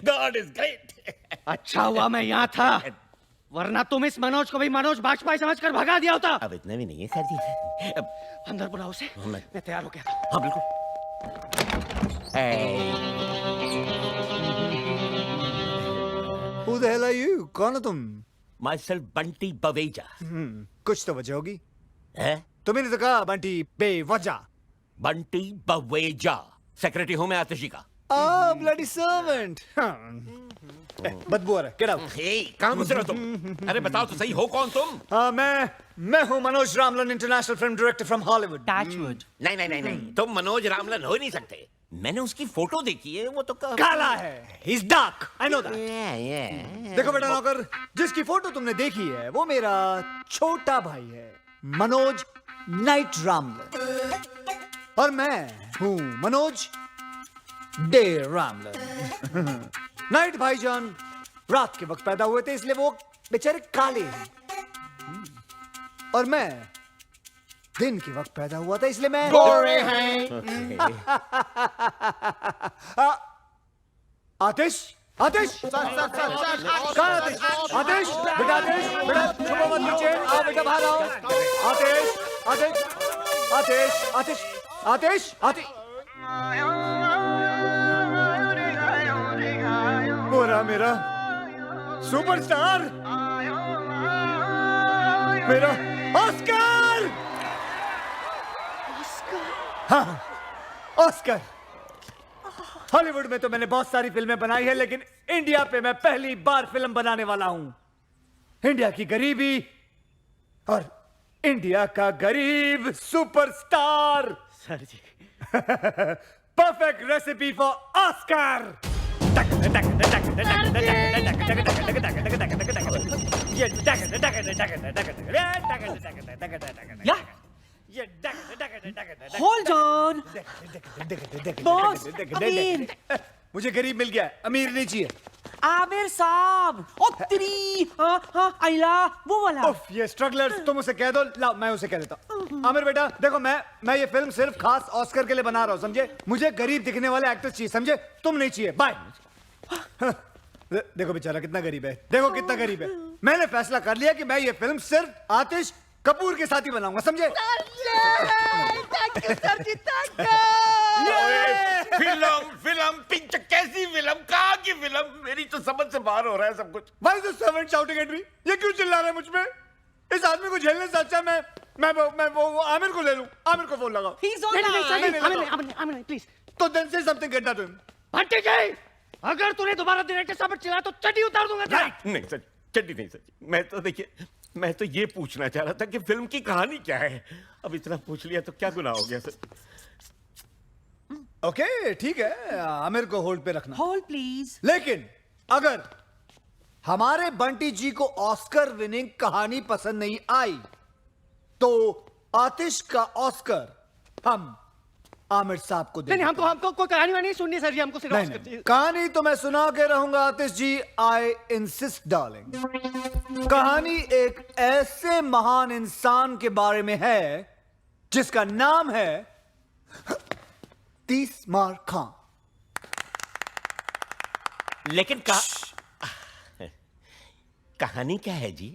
God is great. अच्छा हुआ मैं यहाँ था, वरना तुम इस मनोज को भी मनोज बाजपेयी समझकर भगा दिया होता। अब इतना भी नहीं है सर जी। अंदर बुलाओ उसे, मैं तैयार हो गया था। हाँ बिल्कुल। Who the hell are you? कौन हो तुम? Myself बंटी बवेजा। कुछ तो वजह होगी। है? तुमने तो कहा बंटी बेवजह। बंटी बवेजा, सेक्रेटरी हूँ मैं आतिश जी का। bloody servant। बदबू आ रहा है, get out। कहाँ घुस रहे हो तुम? अरे बताओ तो सही, हो कौन तुम? मैं हूँ Manoj Ramlan, international film director from Hollywood. Touchwood. नहीं नहीं नहीं नहीं, तुम मनोज रामलन हो ही नहीं सकते। मैंने उसकी फोटो देखी है, वो तो काला है। He's dark, I know that। देखो बेटा नौकर, जिसकी फोटो तुमने देखी है वो मेरा छोटा भाई है, मनोज नाइट रामलन। और मैं हूँ मनोज डे रामलन। नाइट भाईजान रात के वक्त पैदा हुए थे, इसलिए वो बेचारे काले हैं। और मैं दिन के वक्त पैदा हुआ था, इसलिए मैं गोरे हैं। आतिश आतिश कहाँ आतिश? आतिश बेटा, आतिश बेटा, छुपो मत नीचे, आओ बेटा बाहर आओ। आतिश आतिश आतिश आतिश आतिश आतिश। पूरा मेरा सुपरस्टार, मेरा ऑस्कर। हाँ ऑस्कर। हॉलीवुड में तो मैंने बहुत सारी फिल्में बनाई है, लेकिन इंडिया पे मैं पहली बार फिल्म बनाने वाला हूं। इंडिया की गरीबी और इंडिया का गरीब superstar. Sir ji. Perfect recipe for Oscar. Hold on. Boss, अमीर। मुझे गरीब मिल गया, अमीर नहीं चाहिए। आमिर साहब, ओ तेरी, आइला वो वाला। उफ, ये स्ट्रगलर्स, तुम उसे कह दो। लाओ मैं उसे कह देता हूँ। आमिर बेटा देखो, मैं ये फिल्म सिर्फ खास ऑस्कर के लिए बना रहा हूँ, समझे? मुझे गरीब दिखने वाले एक्टर्स चाहिए, समझे? तुम नहीं चाहिए। बाय। देखो बेचारा कितना गरीब है, देखो कितना गरीब है। मैंने फैसला कर लिया कि मैं ये फिल्म सिर्फ आतिश कपूर के साथ ही बनाऊंगा, समझे? फिल्म पिक्चर कैसी फिल्म, कहाँ की फिल्म? मेरी तो समझ से बाहर हो रहा है सब कुछ। Why is the servant shouting at me? ये क्यों चिल्ला रहा है मुझ पे? इस आदमी को झेलने से अच्छा मैं वो आमिर को ले लूं। आमिर को फोन लगाओ। नहीं, प्लीज। तो then say something, get that to him. भट्टी जी, अगर तूने दोबारा डायरेक्टर साहब पर चिल्लाया तो चड्डी उतार दूंगा। नहीं सर, चड्डी नहीं सर। मैं तो देखिए, मैं तो ये पूछना चाह रहा था कि फिल्म की कहानी क्या है। अब इतना पूछ लिया तो क्या गुनाह हो गया सर? ओके, ठीक है, आमिर को होल्ड पे रखना। Hold please. लेकिन अगर हमारे बंटी जी को ऑस्कर विनिंग कहानी पसंद नहीं आई तो आतिश का ऑस्कर हम आमिर साहब को नहीं, हमको कोई कहानी नहीं सुननी सर जी, हमको सिर्फ ऑस्कर चाहिए। कहानी तो मैं सुना के रहूंगा आतिश जी, आई इंसिस्ट डार्लिंग। कहानी एक ऐसे महान इंसान के बारे में है जिसका नाम है तीसमार खां। लेकिन कहानी क्या है जी?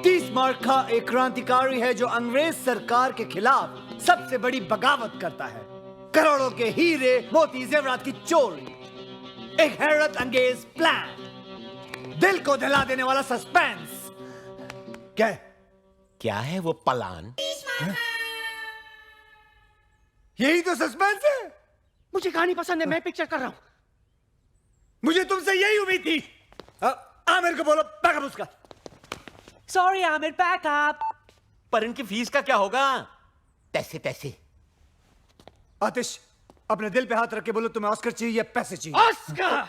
तीसमार खां एक क्रांतिकारी है जो अंग्रेज सरकार के खिलाफ सबसे बड़ी बगावत करता है। करोड़ों के हीरे, मोती, जेवरात की चोरी, एक हैरत अंगेज प्लान, दिल को दिला देने वाला सस्पेंस। क्या है वो प्लान? यही तो सस्पेंस है। मुझे कहानी पसंद है, मैं पिक्चर कर रहा हूं। मुझे तुमसे यही उम्मीद थी। आमिर को बोलो बैकअप उसका। Sorry Aamir, backup. पर इनकी फीस का क्या होगा? तैसे आतिश, अपने दिल पे हाथ रख के बोलो तुम्हें ऑस्कर चाहिए या पैसे चाहिए? ऑस्कर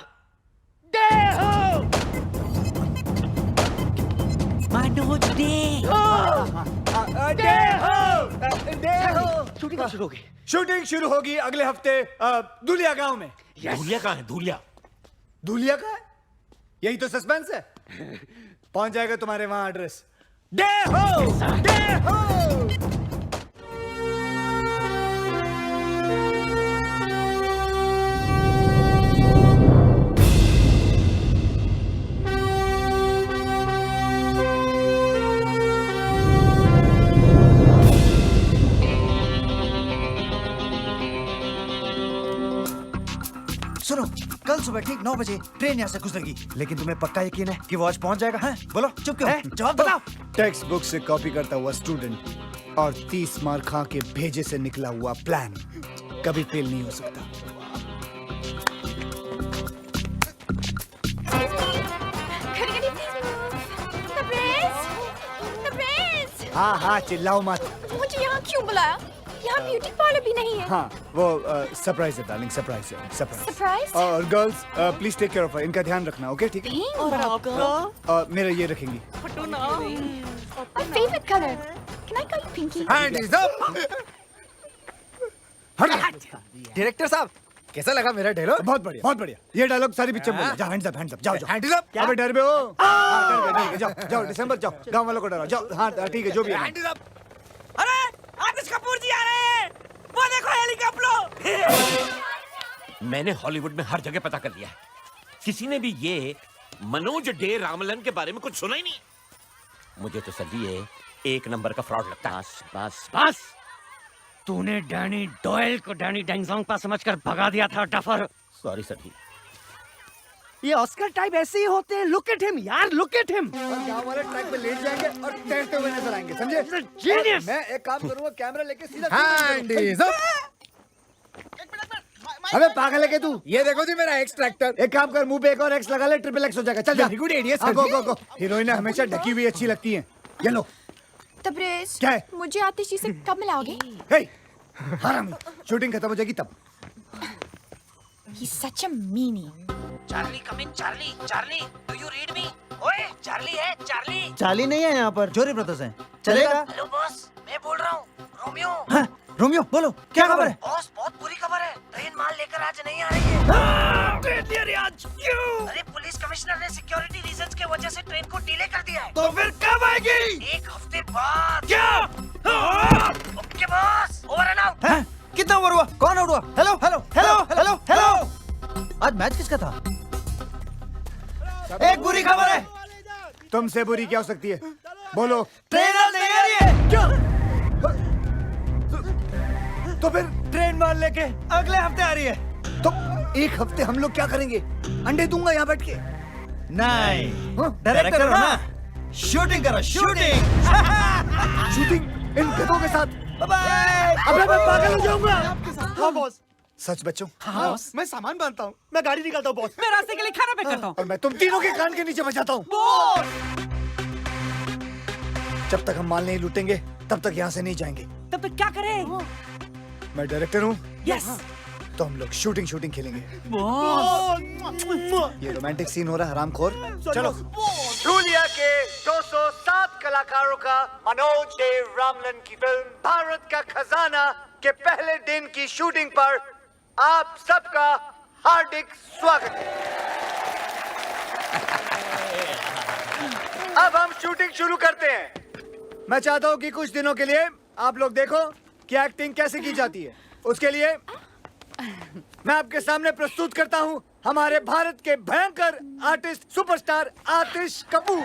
दे हो। मनोज दे हो। शूटिंग शुरू होगी। शूटिंग शुरू होगी अगले हफ्ते दुलिया गांव में। धूलिया कहाँ है? धूलिया का है? यही तो सस्पेंस है। पहुंच जाएगा तुम्हारे वहां एड्रेस। दे हो। सुनो, कल सुबह ठीक 9 बजे ट्रेन यहाँ से गुजरेगी, लेकिन तुम्हें पक्का यकीन है कि वो आज पहुँच जाएगा? हैं? बोलो, चुप क्यों? जवाब बताओ। टेक्स्ट बुक से कॉपी करता हुआ स्टूडेंट और तीसमार खां के भेजे से निकला हुआ प्लान कभी फेल नहीं हो सकता। हाँ, चिल्लाओ मत। मुझे यहाँ क्यों बुलाया? यहाँ ब्यूटी पार्लर भी नहीं है। हाँ, वो सरप्राइज है डार्लिंग, सरप्राइज है। सरप्राइज? और girls please take care of her, इनका ध्यान रखना, ओके? ठीक है। और आपका? मेरा ये रखेंगी। My favorite color. Can I call you Pinky? Hand is up. Director साहब, कैसा लगा मेरा डायलॉग? बहुत बढ़िया, बहुत बढ़िया। ये डायलॉग सारी पिक्चर में बोलो। जाओ, हैंड्स अप, जाओ। Hand is up. अबे डर में हो? डर गए, जाओ, दिसंबर जाओ, गांव वालों को डराओ, जाओ। हाँ, ठीक है, जो भी है। Hand is up. अरे आतिश कपूर जी आ रहे हैं, वो देखो हेलीकॉप्टर। मैंने हॉलीवुड में हर जगह पता कर लिया है, किसी ने भी ये मनोज डे रामलन के बारे में कुछ सुना ही नहीं। मुझे तो सर ये एक नंबर का फ्रॉड लगता है। बस तूने डैनी डॉयल को डैनी डेंगजोंगपा समझकर भगा दिया था डफर। सॉरी सर जी। ये ऑस्कर टाइप ऐसे ही होते हैं। लुक एट हिम यार, लुक एट हिम। और गांव वाले ट्रैक पे लेट जाएंगे और तैरते हुए नजर आएंगे, समझे? जीनियस। मैं एक काम करूंगा, कैमरा लेके सीधा हैंड इज अप। अबे पागल है क्या तू? ये देखो जी मेरा एक्सट्रैक्टर। एक काम कर, मुंह पे एक और एक्स लगा ले, ट्रिपल एक्स हो जाएगा। चल जा। Good idea sir. Go. Heroine हमेशा ढकी हुई अच्छी लगती हैं। ये लो। तबरेज, क्या है? मुझे आतिश जी से कब मिलाओगे? हे, हरामी, शूटिंग खत्म हो जाएगी तब। He's such a meanie. Charlie coming, Charlie, do you read me? ओए, चार्ली है, चार्ली। चार्ली नहीं है यहाँ पर, जोरी ब्रदर्स हैं। चलेगा? हेलो बॉस, मैं बोल रहा हूँ, रोमियो। हाँ, रोमियो, बोलो, क्या खबर है? बॉस, बहुत बुरी खबर है। ट्रेन माल लेकर आज नहीं आ रही है। आज क्यों? अरे पुलिस कमिश्नर ने सिक्योरिटी रीजंस के वजह से ट्रेन को डिले कर दिया है। तो फिर कब आएगी? एक हफ्ते बाद। क्या? Okay boss, over and out. कितना ओवर हुआ? कौन आउट हुआ? हेलो। आज बैच किसका था? एक बुरी खबर है। तुमसे बुरी क्या हो सकती है? बोलो। ट्रेन आज नहीं आ रही है। क्या? तो फिर ट्रेन माल लेके अगले हफ्ते आ रही है। तो एक हफ्ते हम लोग क्या करेंगे? अंडे दूंगा यहाँ बैठ के। नहीं, डायरेक्टर हो ना, शूटिंग करो, शूटिंग। शूटिंग इन गधों के साथ? बाय। अबे मैं पागल हो जाऊंगा। हाँ बॉस। सच बच्चों? हाँ बॉस। मैं सामान बांधता हूँ, मैं गाड़ी निकालता हूँ बॉस। मैं रास्ते के लिए खाना पैक करता हूँ। और मैं तुम तीनों के कान के नीचे बजाता हूँ। जब तक हम माल नहीं लूटेंगे तब तक यहाँ से नहीं जाएंगे। तब तक क्या करें? मैं डायरेक्टर हूँ। यस। तो हम लोग शूटिंग खेलेंगे। बॉस। ये रोमांटिक सीन हो रहा है हरामखोर। चलो। रूलिया के 207 कलाकारों का मनोज देव रामलन की फिल्म भारत का खजाना के पहले दिन की शूटिंग पर आप सबका हार्दिक स्वागत है। अब हम शूटिंग शुरू करते हैं। मैं चाहता हूँ कि कुछ दिनों के लिए आप लोग देखो कि एक्टिंग कैसे की जाती है। उसके लिए मैं आपके सामने प्रस्तुत करता हूँ हमारे भारत के भयंकर आर्टिस्ट सुपरस्टार आतिश कपूर।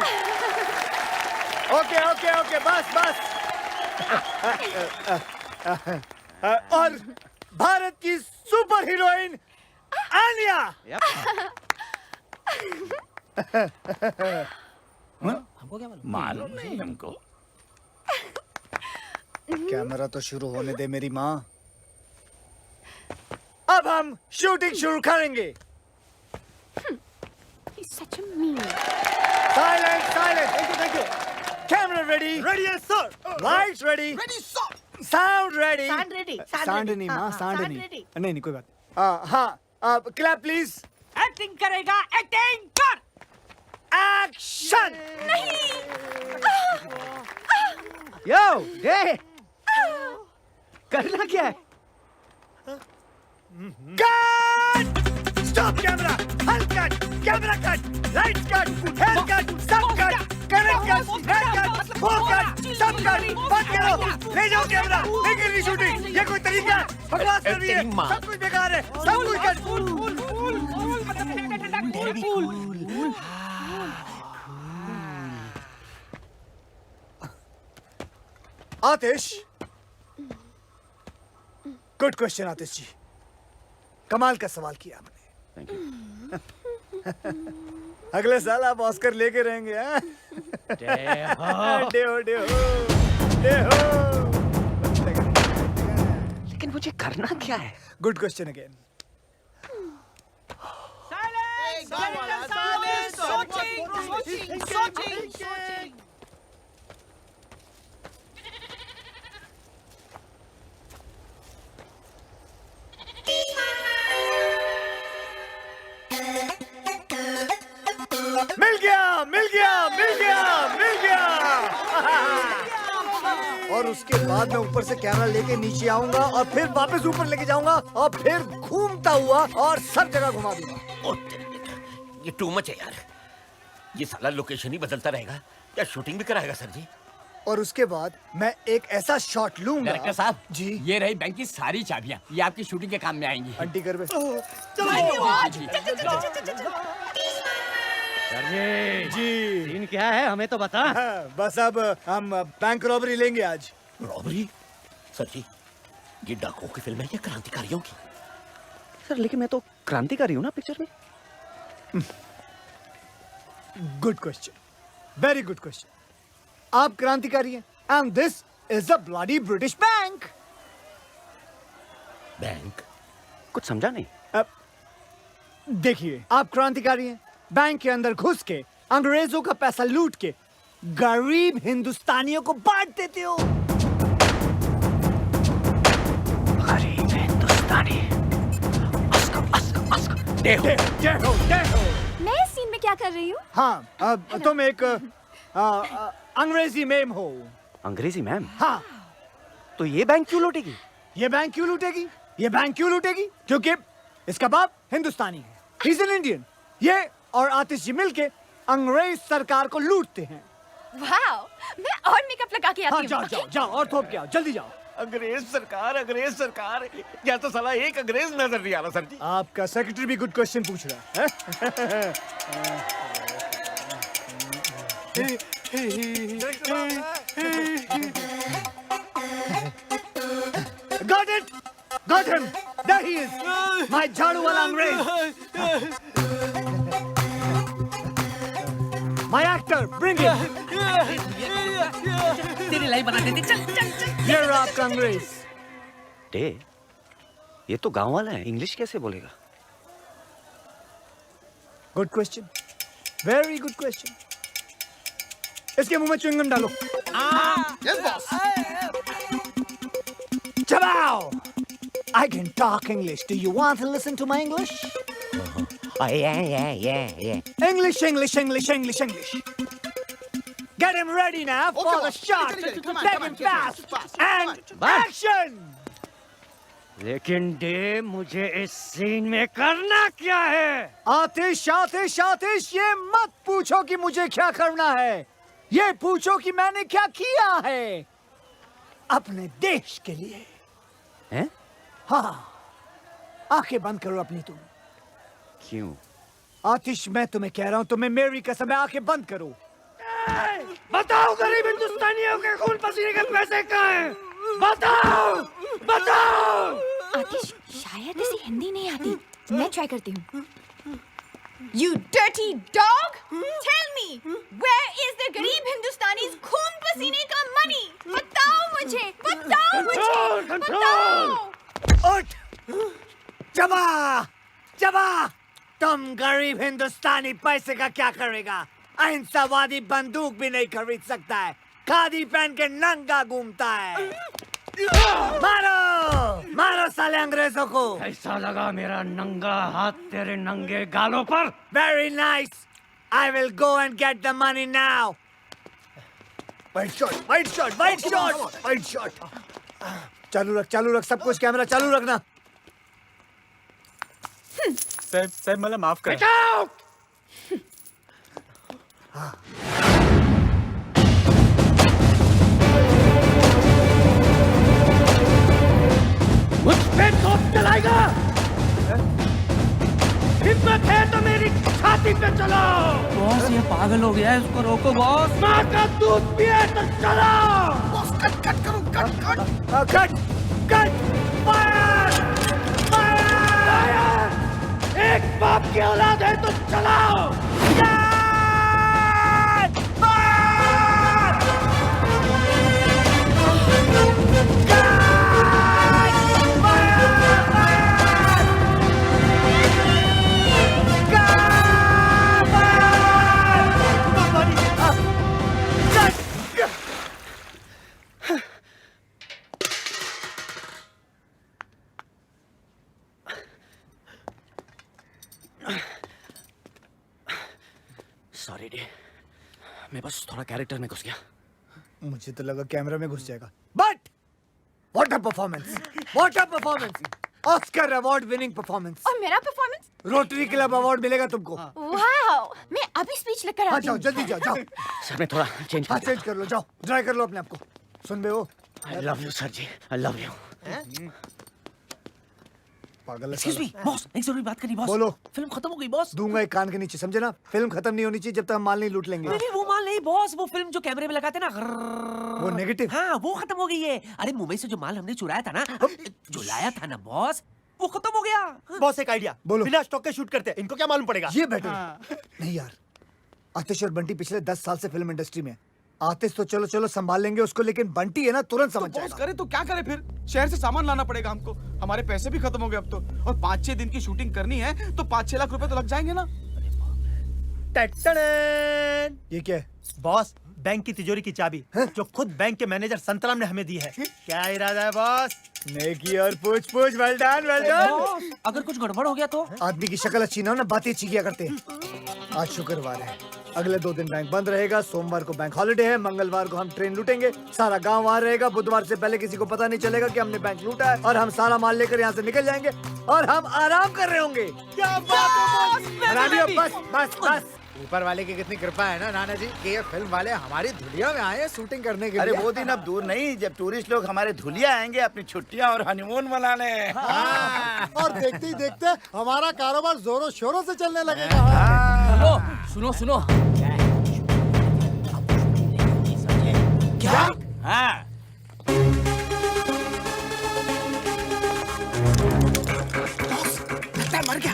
ओके ओके ओके बस बस। और भारत की सुपर हीरोइन आलिया। हमको क्या मालूम नहीं हमको। कैमरा तो शुरू होने दे मेरी माँ। अब हम शूटिंग शुरू करेंगे। Silent silent. Thank you. Camera ready? Ready है sir. Lights ready? Ready sir. Sound ready? Sound ready, sound sound ready. नहीं हाँ, माँ, हाँ, साउंड sound नहीं। ready. नहीं कोई बात। हाँ क्लैप प्लीज। एक्टिंग करेगा, एक्टिंग कर। एक्शन। यो ये करना क्या है? कट! Stop camera! हल cut! Camera cut! Lights cut! Hair cut! सब cut! Correct cut! Hair cut! वो कट! सब कट! बंद करो! ले जाओ कैमरा! नहीं करनी शूटिंग! ये कोई तरीका है? बकवास कर रही है! सब कुछ बेकार है! सब कुछ कट! आतिश, गुड क्वेश्चन आतिश जी। कमाल का सवाल किया आपने। अगले साल आप ऑस्कर लेके रहेंगे। लेकिन मुझे करना क्या है? Good question again. मिल गया मिल गया मिल गया मिल गया। और उसके बाद मैं ऊपर से कैमरा लेके नीचे आऊंगा और फिर वापस ऊपर लेके जाऊंगा और फिर घूमता हुआ और सब जगह घुमा दूंगा। ये टू मच है यार। ये साला लोकेशन ही बदलता रहेगा या शूटिंग भी कराएगा सर जी? और उसके बाद मैं एक ऐसा शॉट लूंगा। डायरेक्टर साहब जी, ये रही बैंक की सारी चाबियां, ये आपकी शूटिंग के काम में आएंगी। आंटी कर जी सीन क्या है हमें तो बता। बस अब हम बैंक रॉबरी लेंगे आज। रॉबरी? सर जी ये डाकुओं की फिल्म है या क्रांतिकारियों की? सर लेकिन मैं तो क्रांतिकारी हूँ ना पिक्चर में। Good question, very good question. आप क्रांतिकारी हैं and this is a bloody British bank. Bank? कुछ समझा नहीं। देखिए आप क्रांतिकारी हैं, बैंक के अंदर घुस के अंग्रेजों का पैसा लूट के गरीब हिंदुस्तानियों को बांट देते हो। गरीब हिंदुस्तानी। देखो देखो देखो। मैं इस सीन में क्या कर रही हूँ? हाँ अब तुम एक अंग्रेजी मैम हो। अंग्रेजी मैम? हाँ। तो ये बैंक क्यों लूटेगी? ये बैंक क्यों लूटेगी? ये बैंक क्यों लूटेगी? क्योंकि इसका बाप हिंदुस्तानी है, ही इज एन इंडियन। ये और आतिश जी मिलके अंग्रेज सरकार को लूटते हैं। वाओ, मैं और मेकअप लगा के आती हाँ हूँ। जाओ जाओ जाओ और थोप के आओ, जल्दी जाओ। अंग्रेज सरकार यहाँ तो साला एक अंग्रेज नजर नहीं आ रहा सर जी। आपका सेक्रेटरी भी गुड क्वेश्चन पूछ रहा है। Got him! There he is! My झाड़ू वाला अंग्रेज! My actor, bring him! तेरी लाइफ बना देते, चल चल चल। ये रहा आपका अंग्रेज। डे, ये तो गांव वाला है, इंग्लिश कैसे बोलेगा? Good question, very good question. इसके मुंह में च्युइंगम डालो। Yes boss. चबाओ! I can talk English. Do you want to listen to my English? Yeah. English. Get him ready now for the shot. Take him fast. And action! लेकिन day मुझे इस scene में करना क्या है? आतिश, ये मत पूछो कि मुझे क्या करना है। ये पूछो कि मैंने क्या किया है अपने देश के लिए। हैं? हाँ, आंखें बंद करो अपनी तुम। क्यों? आतिश, मैं तुम्हें कह रहा हूँ, तुम्हें मेरी कसम है, आंखें बंद करो। बताओ गरीब हिंदुस्तानियों के खून पसीने के पैसे कहाँ हैं? बताओ! आतिश, शायद इसे हिंदी नहीं आती। मैं ट्राई करती हूँ। You dirty dog! Tell me, where is the गरीब हिंदुस्तानी's खून पसीने का money? बताओ मुझे! Control! उठ! चबा! तुम गरीब हिंदुस्तानी पैसे का क्या करेगा? अहिंसावादी बंदूक भी नहीं खरीद सकता है। खादी पहन के नंगा घूमता है। मारो साले अंग्रेजों को। कैसा लगा मेरा नंगा हाथ तेरे नंगे गालों पर? Very nice. I will go and get the money now. White shot. चालू रख सब कुछ, कैमरा चालू रखना। साहेब मला माफ करा। मुझ पे तोप चलाएगा? हिम्मत है तो मेरी छाती पे चलाओ। बॉस, ये पागल हो गया है, इसको रोको बॉस। माँ का दूध पिए तो चलाओ। बॉस कट करो, कट। कट! फायर! एक बाप की औलाद है तो चलाओ। सॉरी डे, मैं बस थोड़ा कैरेक्टर में घुस गया। मुझे तो लगा कैमरा में घुस जाएगा। But what a performance! Oscar award winning performance. और मेरा परफॉर्मेंस? रोटरी क्लब अवार्ड मिलेगा तुमको। वाओ! मैं अभी स्पीच लेकर आती हूँ। जल्दी जाओ। सर मैं थोड़ा चेंज कर लो, जाओ ड्राई कर लो अपने आप को। सुन बे वो, I love you sir ji, I love you. पागल। एक्सक्यूज मी बॉस, एक जरूरी बात करनी बॉस। बोलो। फिल्म खत्म हो गई बॉस। दूंगा एक कान के नीचे, समझे ना? फिल्म खत्म नहीं होनी चाहिए जब तक हम माल नहीं लूट लेंगे। नहीं वो माल नहीं बॉस, वो फिल्म जो कैमरे में लगाते ना, वो नेगेटिव। हाँ, वो खत्म हो गई है। अरे मुंबई से जो माल हमने चुराया था ना, जो लाया था ना बॉस, वो खत्म हो गया। बॉस एक आइडिया, बोलो। बिना स्टॉक के शूट करते हैं, इनको क्या मालूम पड़ेगा? ये बेटर नहीं यार। आतिश और बंटी पिछले 10 साल से फिल्म इंडस्ट्री में। आतिश तो चलो संभाल लेंगे उसको, लेकिन बंटी है ना, तुरंत समझ जाएगा। करे तो क्या करे फिर? शहर से सामान लाना पड़ेगा हमको, हमारे पैसे भी खत्म हो गए अब तो, और 5-6 दिन की शूटिंग करनी है तो 5-6 लाख रुपए तो लग जाएंगे ना। ये क्या है? बॉस, बैंक की तिजोरी की चाबी जो खुद बैंक के मैनेजर संतराम ने हमें दी है। क्या इरादा है बॉस? नेकी और पूछ वेल डन। अगर कुछ गड़बड़ हो गया तो? आदमी की शक्ल अच्छी ना हो ना, बातें अच्छी किया करते हैं। आज शुक्रवार है, अगले 2 दिन बैंक बंद रहेगा। सोमवार को बैंक हॉलिडे है, मंगलवार को हम ट्रेन लूटेंगे, सारा गांव वहाँ रहेगा। बुधवार से पहले किसी को पता नहीं चलेगा कि हमने बैंक लूटा है, और हम सारा माल लेकर यहाँ से निकल जाएंगे और हम आराम कर रहे होंगे। क्या बात है बॉस? बस ऊपर वाले की कितनी कृपा है ना नाना जी कि ये फिल्म वाले हमारी धुलिया में आए हैं शूटिंग करने के अरे लिए। वो दिन अब दूर नहीं जब टूरिस्ट लोग हमारे धुलिया आएंगे अपनी छुट्टियां और हनीमून मनाने। हाँ। और देखते ही देखते हमारा कारोबार जोरों शोरों से चलने लगेगा। सुनो सुनो क्या? हाँ। मर गया।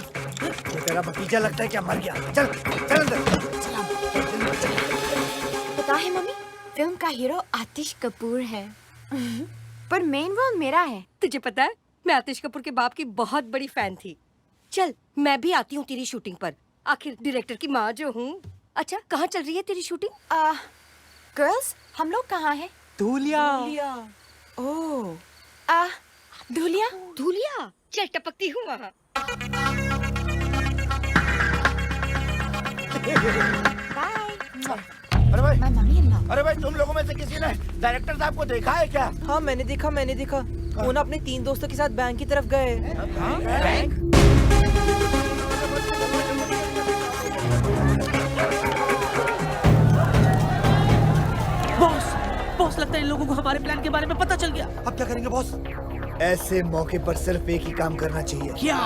ये तेरा भतीजा लगता है क्या मर गया? चल चल अंदर। पता है मम्मी, फिल्म का हीरो आतिश कपूर है पर मेन रोल मेरा है। तुझे पता है मैं आतिश कपूर के बाप की बहुत बड़ी फैन थी। चल मैं भी आती हूँ तेरी शूटिंग पर, आखिर डायरेक्टर की माँ जो हूँ। अच्छा कहाँ चल रही है तेरी शूटिंग? गर्ल्स हम लोग कहाँ हैं? धुलिया। ओह धुलिया। धुलिया चल टपकती हूँ वहाँ। अरे भाई, मम्मी अरे भाई तुम लोगों में से किसी ने डायरेक्टर साहब को देखा है क्या? हाँ मैंने देखा। वो ना अपने 3 दोस्तों के साथ बैंक की तरफ गए। बैंक? बॉस लगता है इन लोगों को हमारे प्लान के बारे में पता चल गया। अब क्या करेंगे बॉस? ऐसे मौके पर सिर्फ एक ही काम करना चाहिए। क्या?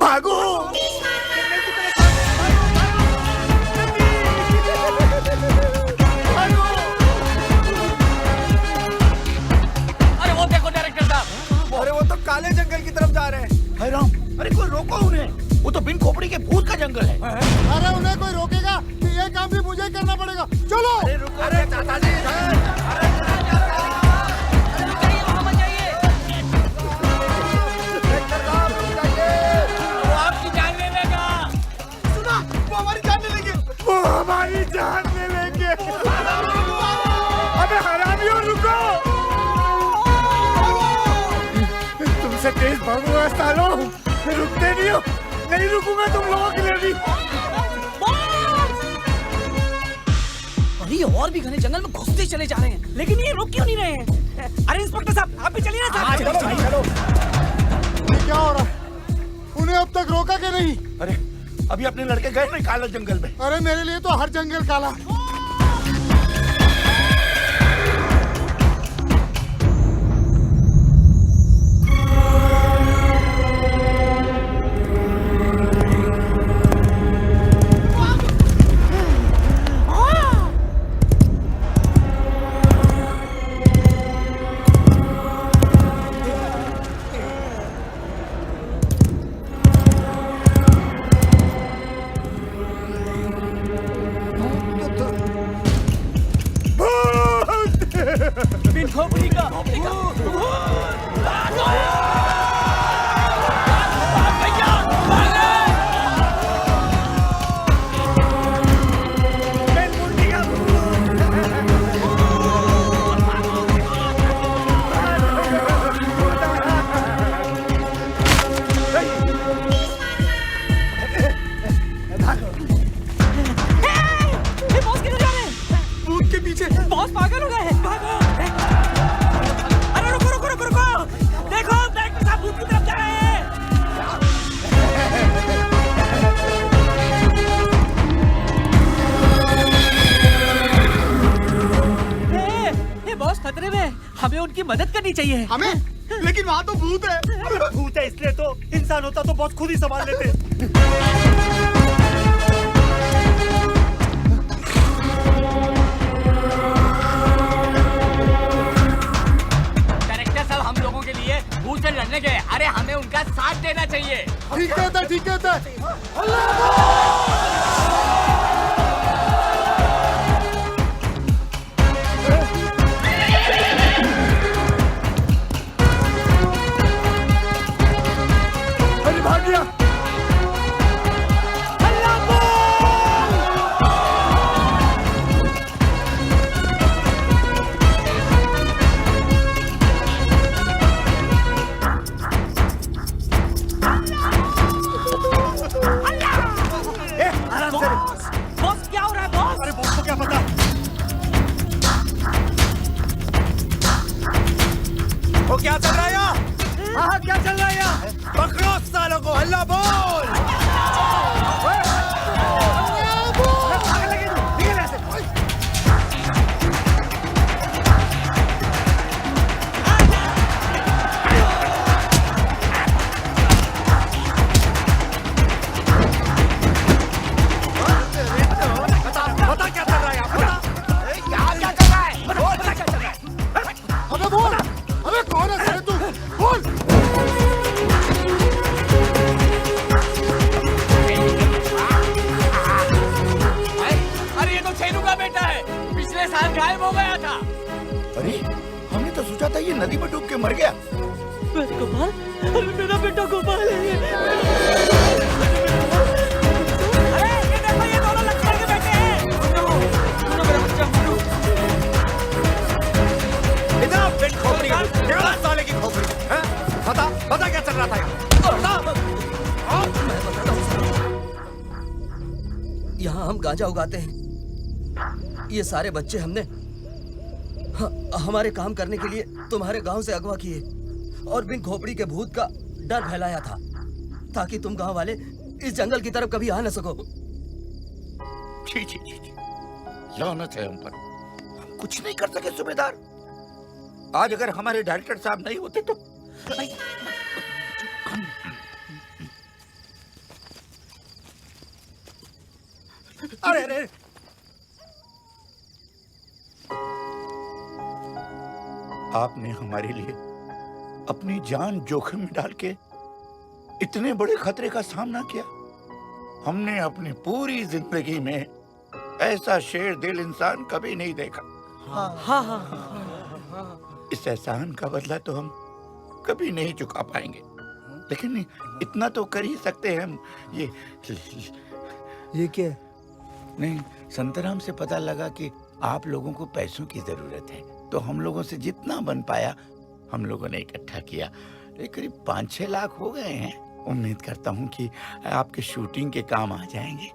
भागो! अरे वो देखो डायरेक्टर साहब। अरे वो तो काले जंगल की तरफ जा रहे हैं। हाय राम, अरे कोई रोको उन्हें, वो तो बिन खोपड़ी के भूत का जंगल है। अरे उन्हें कोई रोकेगा कि ये काम भी मुझे ही करना पड़ेगा। चलो। अरे रुको, अरे चाचा जी, हमारी जान ले लेंगे। अबे हरामियों रुको! तुमसे तेज भागूंगा सालों, रुकते नहीं हो। नहीं रुकूंगा तुम लोगों के लिए भी। अरे और भी घने जंगल में घुसते चले जा रहे हैं, लेकिन ये रुक क्यों नहीं रहे हैं? अरे इंस्पेक्टर साहब आप भी चलिए ना। चलो। ये क्या हो रहा है? उन्हें अब तक रोका कि नहीं? अरे अभी अपने लड़के गए नहीं काला जंगल में। अरे मेरे लिए तो हर जंगल काला। बॉस पागल हो गए हैं। भागो। अरे रुको रुको रुको रुको, देखो डायरेक्टर साहब भूत की तरफ जा रहे हैं। ए बॉस खतरे में, हमें उनकी मदद करनी चाहिए। हमें? लेकिन वहाँ तो भूत है। भूत है इसलिए तो, इंसान होता तो बॉस खुद ही संभाल लेते। भूत से लड़ने गए, अरे हमें उनका साथ देना चाहिए। ठीक है ठीक है। अरे भाग गया। बॉस क्या हो रहा है बॉस? अरे बॉस को क्या पता? वो क्या चल रहा है यहाँ? हाँ क्या चल रहा है यहाँ? पकड़ो सालों को, हल्ला बोल। अरे ये तो छेनू का बेटा है, पिछले साल गायब हो गया था। अरे हमने तो सोचा था ये नदी में डूब के मर गया। गोपाल, अरे मेरा बेटा गोपाल है। अरे ये देखो, ये दोनों लक्ष्मण के बेटे हैं। सुनो मेरा बच्चा मुन्नू। इधर पेट खोपड़ी क्या साले की खोपड़ी हैं? बता क्या चल रहा था यहाँ? यहाँ हम गांजा उगाते हैं। ये सारे बच्चे हमने हमारे काम करने के लिए तुम्हारे गांव से अगवा किए और बिन खोपड़ी के भूत का डर फैलाया था ताकि तुम गांव वाले इस जंगल की तरफ कभी आ न सको। छी छी छी छी, लानत है हम पर। हम कुछ नहीं कर सके सूबेदार। आज अगर हमारे डायरेक्टर साहब नहीं होते तो अरे अरे आपने हमारे लिए अपनी जान जोखिम में डाल के इतने बड़े खतरे का सामना किया। हमने अपनी पूरी जिंदगी में ऐसा शेर दिल इंसान कभी नहीं देखा। इस एहसान का बदला तो हम कभी नहीं चुका पाएंगे, लेकिन इतना तो कर ही सकते हैं हम। ये क्या? नहीं, संतराम से पता लगा कि आप लोगों को पैसों की जरूरत है, तो हम लोगों से जितना बन पाया हम लोगों ने इकट्ठा किया। करीब 5-6 लाख हो गए हैं। उम्मीद करता हूँ कि आपके शूटिंग के काम आ जाएंगे।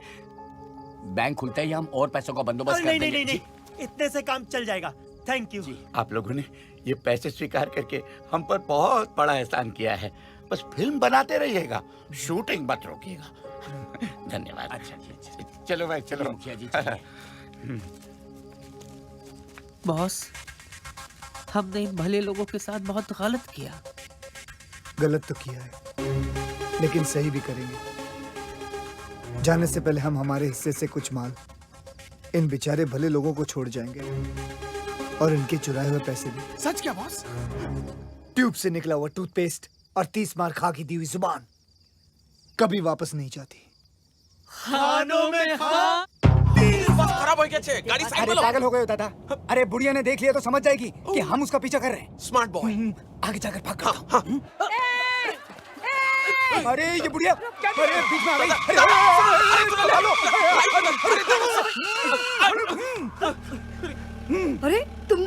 बैंक खुलते ही हम और पैसों का बंदोबस्त कर देंगे। नहीं, इतने से काम चल जाएगा। थैंक यू जी। आप लोगों ने ये पैसे स्वीकार करके हम पर बहुत बड़ा एहसान किया है। बस फिल्म बनाते रहिएगा, शूटिंग मत रोकिएगा। धन्यवाद। अच्छा जी, अच्छा। चलो भाई चलो। बॉस, हमने इन भले लोगों के साथ बहुत गलत किया। गलत तो किया है, लेकिन सही भी करेंगे। जाने से पहले हम हमारे हिस्से से कुछ माल इन बेचारे भले लोगों को छोड़ जाएंगे और इनके चुराए हुए पैसे भी। सच क्या बॉस? ट्यूब से निकला हुआ टूथपेस्ट और 30 मार खा की दी हुई जुबान कभी वापस नहीं जाती। खानों में खा। बस खराब हो गया छे, गाड़ी साइड अरे पागल हो गए हो दादा। अरे बुढ़िया ने देख लिया तो समझ जाएगी कि हम उसका पीछा कर रहे हैं। Smart boy. आगे जाकर भाग। अरे ये बुढ़िया, अरे बीच में आ गई। अरे तुम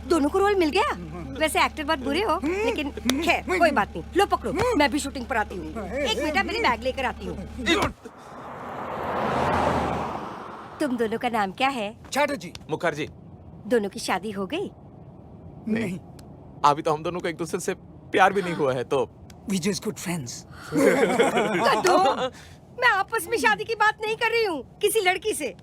दोनों को रोल मिल गया। वैसे एक्टर बहुत बुरे हो, लेकिन खैर कोई बात नहीं। लो पकड़ो, मैं भी शूटिंग पर आती हूँ। एक मिनट, मेरी बैग लेकर आती हूँ। तुम दोनों का नाम क्या है? चैटर्जी। मुखर्जी। दोनों की शादी हो गई? नहीं, अभी तो हम दोनों को एक दूसरे से प्यार भी नहीं हुआ है, तो We just good friends. मैं आपस में शादी की बात नहीं कर रही हूँ, किसी लड़की से।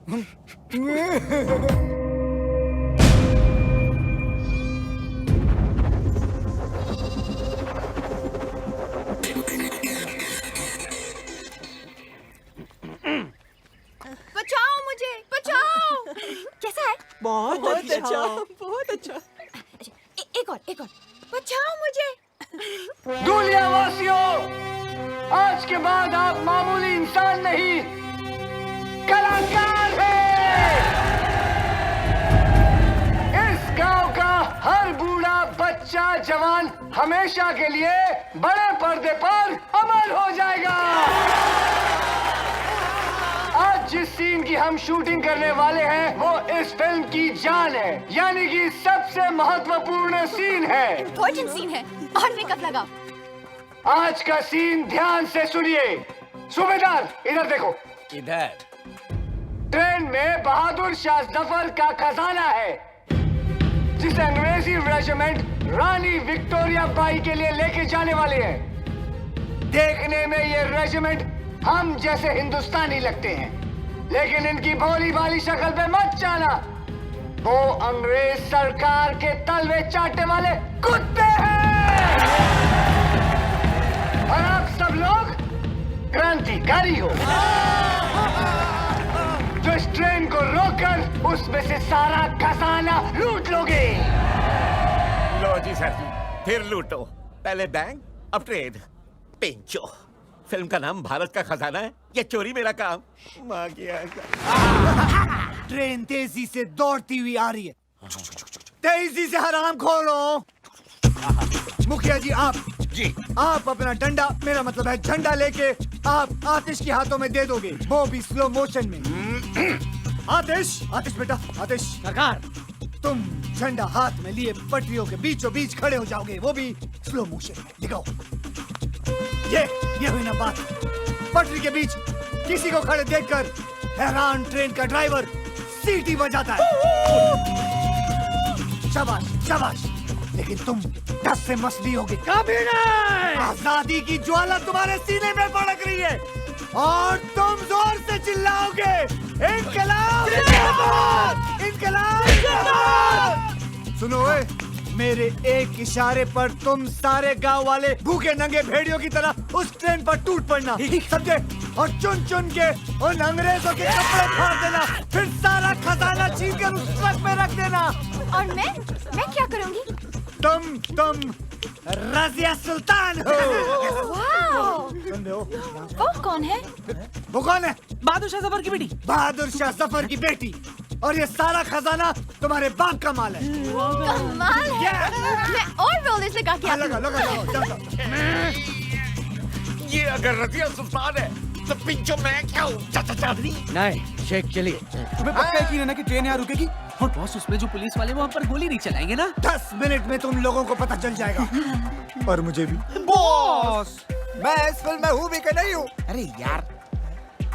बचाओ मुझे, बचाओ। कैसा है? बहुत अच्छा। बहुत अच्छा। एक और बचाओ मुझे। दुनिया वासियों, आज के बाद आप मामूली इंसान नहीं, कलाकार हैं। इस गांव का हर बूढ़ा बच्चा जवान हमेशा के लिए बड़े पर्दे पर अमर हो जाएगा। आज जिस सीन की हम शूटिंग करने वाले हैं वो इस फिल्म की जान है, यानी कि सबसे महत्वपूर्ण सीन है। इम्पोर्टेंट सीन है और मेकअप लगाओ। आज का सीन ध्यान से सुनिए। सूबेदार इधर देखो। इधर ट्रेन में बहादुर शाह जफर का खजाना है, जिसे अंग्रेजी रेजिमेंट रानी विक्टोरिया बाई के लिए लेके जाने वाले हैं। देखने में ये रेजिमेंट हम जैसे हिंदुस्तानी लगते हैं, लेकिन इनकी भोली भाली शक्ल पे मत जाना, वो अंग्रेज सरकार के तलवे चाटने वाले कुत्ते हैं। और आप सब लोग क्रांतिकारी हो, जो इस ट्रेन को रोककर उसमें से सारा खजाना लूट लोगे। लो जी सर, फिर लूटो। पहले बैंक अब ट्रेन। पेंचो, फिल्म का नाम भारत का खजाना है, ये चोरी मेरा काम। माँ की आज्ञा। ट्रेन तेजी से दौड़ती हुई आ रही है। तेजी से हराम खोलो। मुखिया जी आप अपना डंडा, मेरा मतलब है झंडा लेके आप आतिश के हाथों में दे दोगे, वो भी स्लो मोशन में। आतिश बेटा, आतिश सरकार, तुम झंडा हाथ में लिए पटरियों के बीचों बीच खड़े हो जाओगे, वो भी स्लो मोशन में। दिखाओ। ये हुई ना बात। पटरी के बीच किसी को खड़े देखकर हैरान ट्रेन का ड्राइवर सीटी बजाता है। शाबाश। लेकिन तुम 10 से मछली होगी। कभी नहीं। आजादी की ज्वाला तुम्हारे सीने में भड़क रही है और तुम जोर से चिल्लाओगे, इनकलाब जिंदाबाद! इनकलाब जिंदाबाद! सुनो मेरे एक इशारे पर तुम सारे गांव वाले भूखे नंगे भेड़ियों की तरह उस ट्रेन पर टूट पड़ना, समझे? और चुन के उन अंग्रेजों के कपड़े फाड़ देना, फिर सारा खजाना छीन कर उस ट्रक में रख देना। और मैं क्या करूंगी? तुम रजिया सुल्तान हो। वो कौन है? बहादुर शाह जफर की बेटी। बहादुर शाह जफर की बेटी। और ये सारा खजाना तुम्हारे बाप का माल है। कमाल है। मैं और रोलेस लगा के लगा। ये अगर रजिया सुल्तान है तो पिंचो मैं क्या हूँ? नहीं, शेख चलिए। तुम्हें पक्का यकीन है ना कि ट्रेन यहाँ रुकेगी? और बॉस, उसमें जो पुलिस वाले वो हम पर गोली नहीं चलाएंगे ना? 10 मिनट में तुम लोगों को पता चल जाएगा। और मुझे भी। बॉस, मैं इस फिल्म में हूँ भी कि नहीं हूँ? अरे यार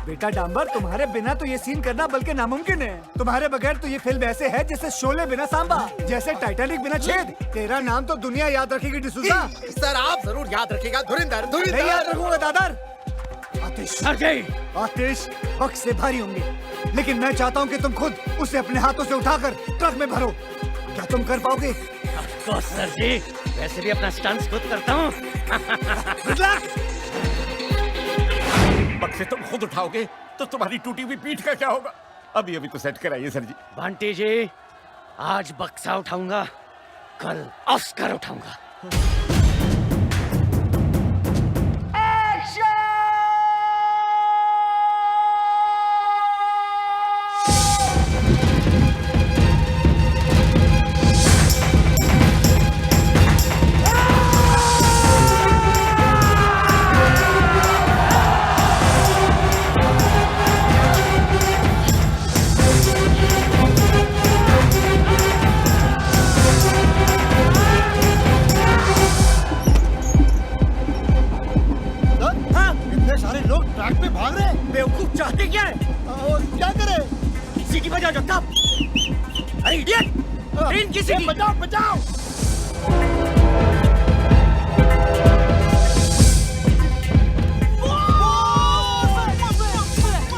बेटा डांबर, तुम्हारे बिना तो ये सीन करना बल्कि नामुमकिन है। तुम्हारे बगैर तो ये फिल्म ऐसे है जैसे शोले बिना सांबा, जैसे टाइटैनिक बिना छेद। तेरा नाम तो दुनिया याद रखेगी डिसूजा। सर आप जरूर याद रखेगा। धुरिंदर। नहीं याद रखूंगा दादर। आतिश वक्त से भारी होंगे, लेकिन मैं चाहता हूँ कि तुम खुद उसे अपने हाथों से उठाकर ट्रक में भरो। क्या तुम कर पाओगे? सर जी, वैसे भी अपना स्टंट्स खुद करता हूँ। पग से तुम खुद उठाओगे तो तुम्हारी टूटी हुई पीठ का क्या होगा? अभी तो सेट कराइए सर जी। बंटी जी, आज बक्सा उठाऊंगा, कल ऑस्कर उठाऊंगा। बेवकूफ चाहते क्या है? और क्या करे? सीटी बजाओ जब तक। अरे इडियट! ट्रेन की सीटी बजाओ।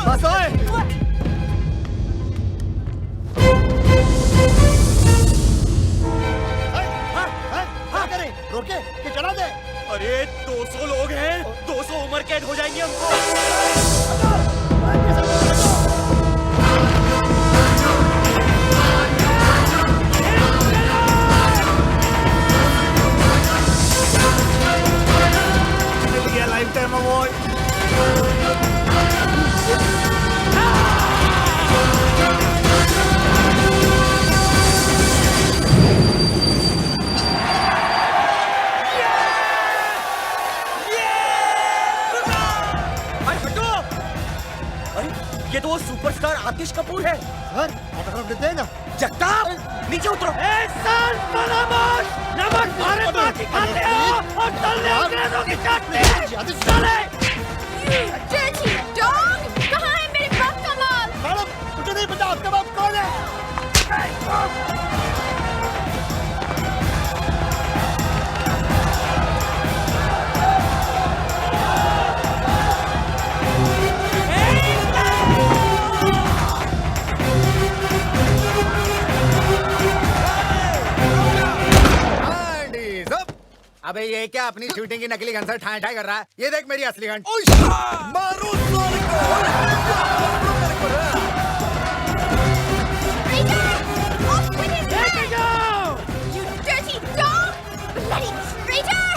बस ओए। क्या करे? रोके कि चला दे? अरे 200 लोग हैं, 200 उम्र कैद हो जाएंगे हमको। Life time award. ये तो वो सुपरस्टार आतिश कपूर है। सर ऑटोग्राफ देते हैं ना? जगताप, नीचे उतरो। नमक भारत माँ की खाते हो और तलने अंग्रेजों की चाटते। चले। Dirty dog! कहाँ है मेरे बाप का माल? मैडम, मुझे नहीं पता आपका बाप कौन है। अबे ये क्या अपनी शूटिंग की नकली गन से ठाई ठाई कर रहा है? ये देख मेरी असली गन। मारो साले You dirty dog! Bloody traitor!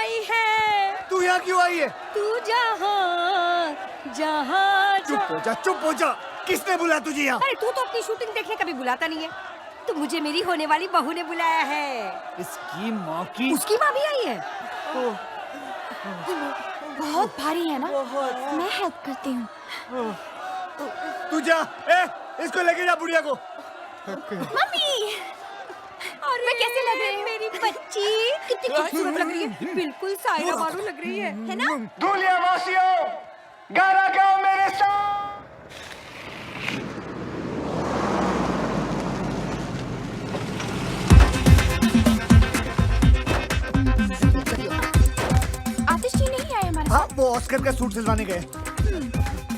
आई है। तू यहाँ क्यों आई है? तू जहाँ जहाँ चुप हो जा। किसने बुलाया तुझे यहाँ? अरे तू तो अपनी शूटिंग देखने कभी बुलाता नहीं है, तो मुझे मेरी होने वाली बहू ने बुलाया है। इसकी माँ की। उसकी माँ भी आई है। बहुत भारी है ना? मैं हेल्प करती हूँ। तू जा, इसको लेके जा बुढ़िया को। मम्मी, और मैं कैसे लग रही हूँ? मेरी बच्ची कितनी खूबसूरत लग रही है, बिल्कुल सायरा बानो लग रही है ना? दूलिया वासियों, गाना गाओ मेरे साथ। आतिश जी नहीं आए हमारे हाँ, वो ऑस्कर का सूट सिलवाने गए।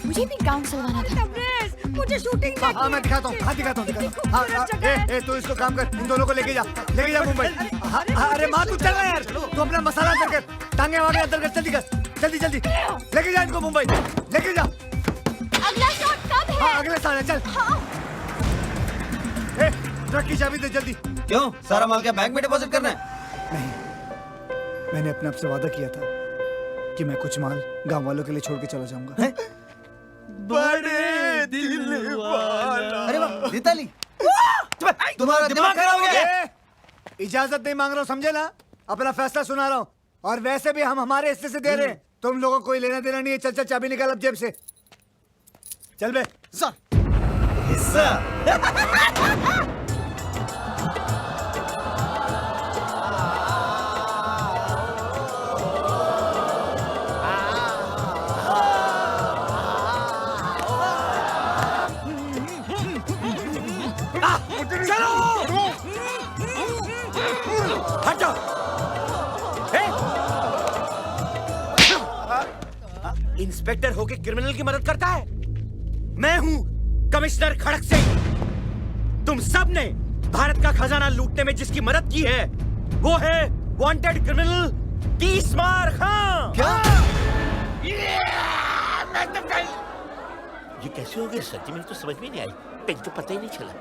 मुझे भी गाउन सिलवाना था। मुझे शूटिंग हाँ, मैं दिखाता हूँ। हाँ, तू इसको काम कर, इन दोनों को लेके जा मुंबई। अरे माँ तू चल रहा है यार, तू अपना मसाला अंदर कर, टांगे वागे अंदर कर, जल्दी कर, जल्दी लेके जा इनको मुंबई, लेके जा। अगला शॉट कब है? हाँ, अगले साल है, चल। ट्रक की चाबी दे जल्दी। क्यों, सारा माल क्या बैंक में डिपॉजिट करना है? नहीं, मैंने अपने आप से वादा किया था कि मैं कुछ माल गांव वालों के लिए छोड़ के चला जाऊंगा। बड़े दिल वाला। अरे वाह, दीताली, तुम्हारा दिमाग खराब हो गया। इजाजत नहीं मांग रहा हूँ, समझे ना? अपना फैसला सुना रहा हूँ, और वैसे भी हम हमारे हिस्से से दे रहे हैं, तुम लोगों को कोई लेना देना नहीं है। चल चाबी निकाल अब जेब से, चल बे। हिस्सा। हट जाओ। इंस्पेक्टर होके क्रिमिनल की मदद करता है? मैं हूं कमिश्नर खड़क सिंह। तुम सब ने भारत का खजाना लूटने में जिसकी मदद की है वो है वांटेड क्रिमिनल तीसमार खां। क्या? ये कैसे हो गया सच्ची? मुझे तो समझ में नहीं आई, पेन तो पता ही नहीं चला।